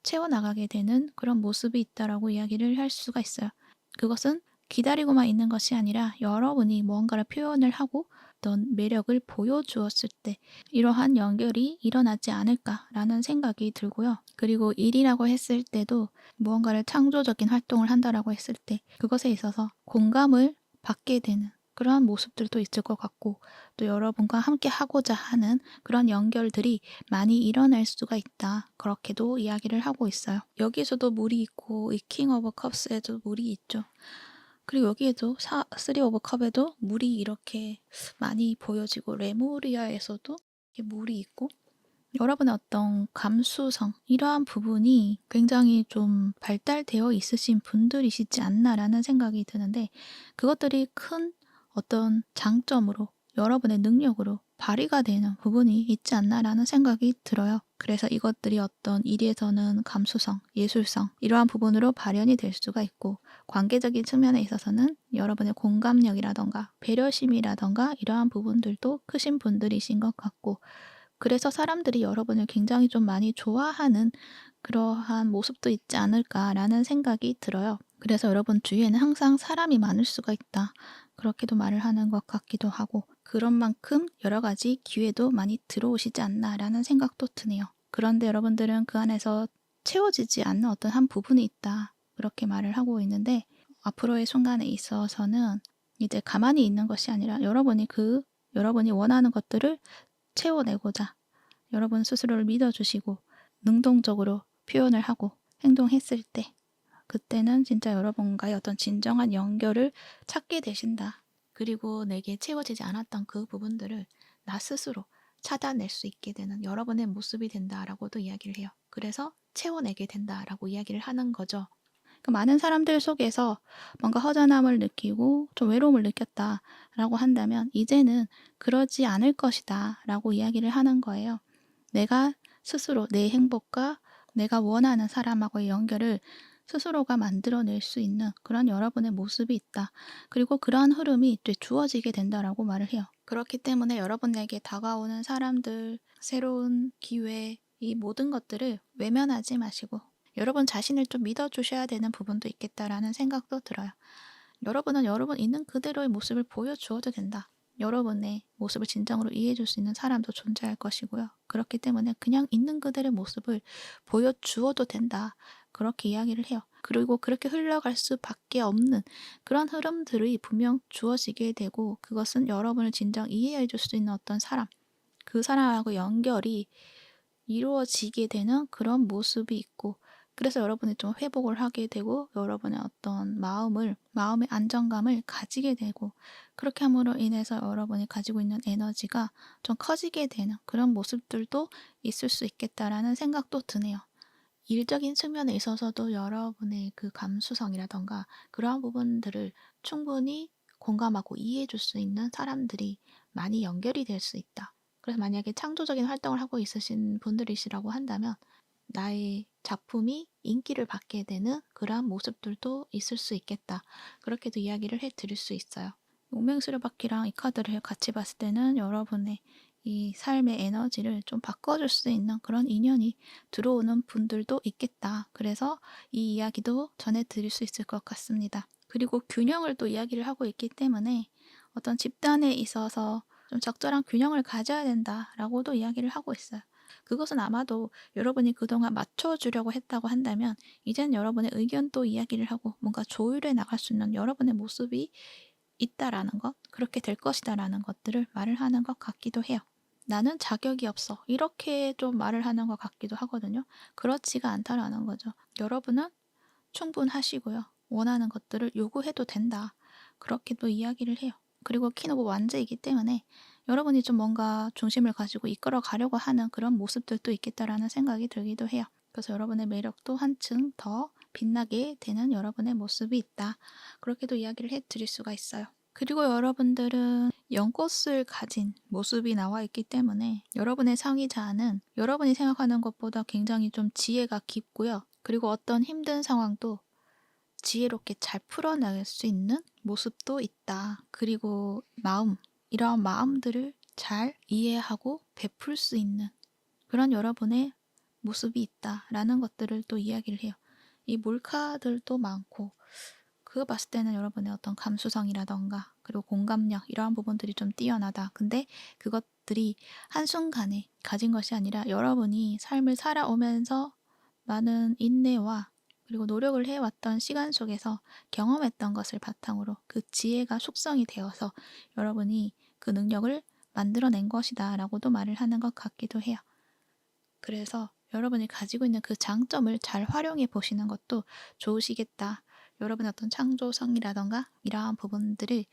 채워나가게 되는 그런 모습이 있다라고 이야기를 할 수가 있어요. 그것은 기다리고만 있는 것이 아니라 여러분이 무언가를 표현을 하고 어떤 매력을 보여주었을 때 이러한 연결이 일어나지 않을까라는 생각이 들고요. 그리고 일이라고 했을 때도 무언가를 창조적인 활동을 한다라고 했을 때 그것에 있어서 공감을 받게 되는 그러한 모습들도 있을 것 같고, 또 여러분과 함께 하고자 하는 그런 연결들이 많이 일어날 수가 있다. 그렇게도 이야기를 하고 있어요. 여기서도 물이 있고 이 킹 오브 컵스에도 물이 있죠. 그리고 여기에도 쓰리 오브 컵에도 물이 이렇게 많이 보여지고, 레무리아에서도 이렇게 물이 있고, 여러분의 어떤 감수성, 이러한 부분이 굉장히 좀 발달되어 있으신 분들이시지 않나라는 생각이 드는데, 그것들이 큰 어떤 장점으로, 여러분의 능력으로 발휘가 되는 부분이 있지 않나라는 생각이 들어요. 그래서 이것들이 어떤 일에서는 감수성, 예술성, 이러한 부분으로 발현이 될 수가 있고, 관계적인 측면에 있어서는 여러분의 공감력이라던가 배려심이라던가 이러한 부분들도 크신 분들이신 것 같고, 그래서 사람들이 여러분을 굉장히 좀 많이 좋아하는 그러한 모습도 있지 않을까라는 생각이 들어요. 그래서 여러분 주위에는 항상 사람이 많을 수가 있다. 그렇게도 말을 하는 것 같기도 하고, 그런 만큼 여러 가지 기회도 많이 들어오시지 않나라는 생각도 드네요. 그런데 여러분들은 그 안에서 채워지지 않는 어떤 한 부분이 있다. 그렇게 말을 하고 있는데, 앞으로의 순간에 있어서는 이제 가만히 있는 것이 아니라 여러분이 원하는 것들을 채워내고자 여러분 스스로를 믿어주시고 능동적으로 표현을 하고 행동했을 때, 그때는 진짜 여러분과의 어떤 진정한 연결을 찾게 되신다. 그리고 내게 채워지지 않았던 그 부분들을 나 스스로 찾아낼 수 있게 되는 여러분의 모습이 된다라고도 이야기를 해요. 그래서 채워내게 된다라고 이야기를 하는 거죠. 그 많은 사람들 속에서 뭔가 허전함을 느끼고 좀 외로움을 느꼈다라고 한다면, 이제는 그러지 않을 것이다 라고 이야기를 하는 거예요. 내가 스스로 내 행복과 내가 원하는 사람하고의 연결을 스스로가 만들어낼 수 있는 그런 여러분의 모습이 있다. 그리고 그러한 흐름이 또 주어지게 된다라고 말을 해요. 그렇기 때문에 여러분에게 다가오는 사람들, 새로운 기회, 이 모든 것들을 외면하지 마시고 여러분 자신을 좀 믿어주셔야 되는 부분도 있겠다라는 생각도 들어요. 여러분은 여러분 있는 그대로의 모습을 보여주어도 된다. 여러분의 모습을 진정으로 이해해줄 수 있는 사람도 존재할 것이고요. 그렇기 때문에 그냥 있는 그대로의 모습을 보여주어도 된다. 그렇게 이야기를 해요. 그리고 그렇게 흘러갈 수밖에 없는 그런 흐름들이 분명 주어지게 되고, 그것은 여러분을 진정 이해해줄 수 있는 어떤 사람, 그 사람하고 연결이 이루어지게 되는 그런 모습이 있고, 그래서 여러분이 좀 회복을 하게 되고 여러분의 어떤 마음의 안정감을 가지게 되고, 그렇게 함으로 인해서 여러분이 가지고 있는 에너지가 좀 커지게 되는 그런 모습들도 있을 수 있겠다라는 생각도 드네요. 일적인 측면에 있어서도 여러분의 그 감수성이라던가 그러한 부분들을 충분히 공감하고 이해해 줄 수 있는 사람들이 많이 연결이 될 수 있다. 그래서 만약에 창조적인 활동을 하고 있으신 분들이시라고 한다면 나의 작품이 인기를 받게 되는 그러한 모습들도 있을 수 있겠다. 그렇게도 이야기를 해 드릴 수 있어요. 용맹수레바퀴랑 이 카드를 같이 봤을 때는 여러분의 이 삶의 에너지를 좀 바꿔줄 수 있는 그런 인연이 들어오는 분들도 있겠다. 그래서 이 이야기도 전해드릴 수 있을 것 같습니다. 그리고 균형을 또 이야기를 하고 있기 때문에 어떤 집단에 있어서 좀 적절한 균형을 가져야 된다라고도 이야기를 하고 있어요. 그것은 아마도 여러분이 그동안 맞춰주려고 했다고 한다면, 이제는 여러분의 의견도 이야기를 하고 뭔가 조율해 나갈 수 있는 여러분의 모습이 있다라는 것, 그렇게 될 것이다라는 것들을 말을 하는 것 같기도 해요. 나는 자격이 없어. 이렇게 좀 말을 하는 것 같기도 하거든요. 그렇지가 않다라는 거죠. 여러분은 충분하시고요. 원하는 것들을 요구해도 된다. 그렇게도 이야기를 해요. 그리고 키노브 완제이기 때문에 여러분이 좀 뭔가 중심을 가지고 이끌어 가려고 하는 그런 모습들도 있겠다라는 생각이 들기도 해요. 그래서 여러분의 매력도 한층 더 빛나게 되는 여러분의 모습이 있다. 그렇게도 이야기를 해드릴 수가 있어요. 그리고 여러분들은 연꽃을 가진 모습이 나와 있기 때문에 여러분의 상위자는 여러분이 생각하는 것보다 굉장히 좀 지혜가 깊고요. 그리고 어떤 힘든 상황도 지혜롭게 잘 풀어나갈 수 있는 모습도 있다. 그리고 이러한 마음들을 잘 이해하고 베풀 수 있는 그런 여러분의 모습이 있다라는 것들을 또 이야기를 해요. 이 몰카들도 많고, 그거 봤을 때는 여러분의 어떤 감수성이라던가 그리고 공감력, 이러한 부분들이 좀 뛰어나다. 근데 그것들이 한순간에 가진 것이 아니라 여러분이 삶을 살아오면서 많은 인내와 그리고 노력을 해왔던 시간 속에서 경험했던 것을 바탕으로 그 지혜가 숙성이 되어서 여러분이 그 능력을 만들어낸 것이다 라고도 말을 하는 것 같기도 해요. 그래서 여러분이 가지고 있는 그 장점을 잘 활용해 보시는 것도 좋으시겠다. 여러분의 어떤 창조성이라던가 이러한 부분들을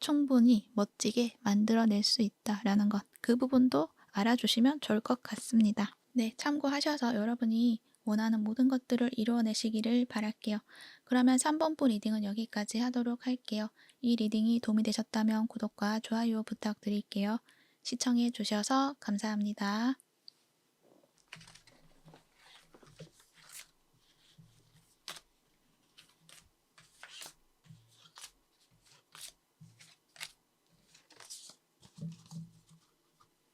충분히 멋지게 만들어낼 수 있다라는 것, 그 부분도 알아주시면 좋을 것 같습니다. 네, 참고하셔서 여러분이 원하는 모든 것들을 이루어내시기를 바랄게요. 그러면 3번부 리딩은 여기까지 하도록 할게요. 이 리딩이 도움이 되셨다면 구독과 좋아요 부탁드릴게요. 시청해 주셔서 감사합니다.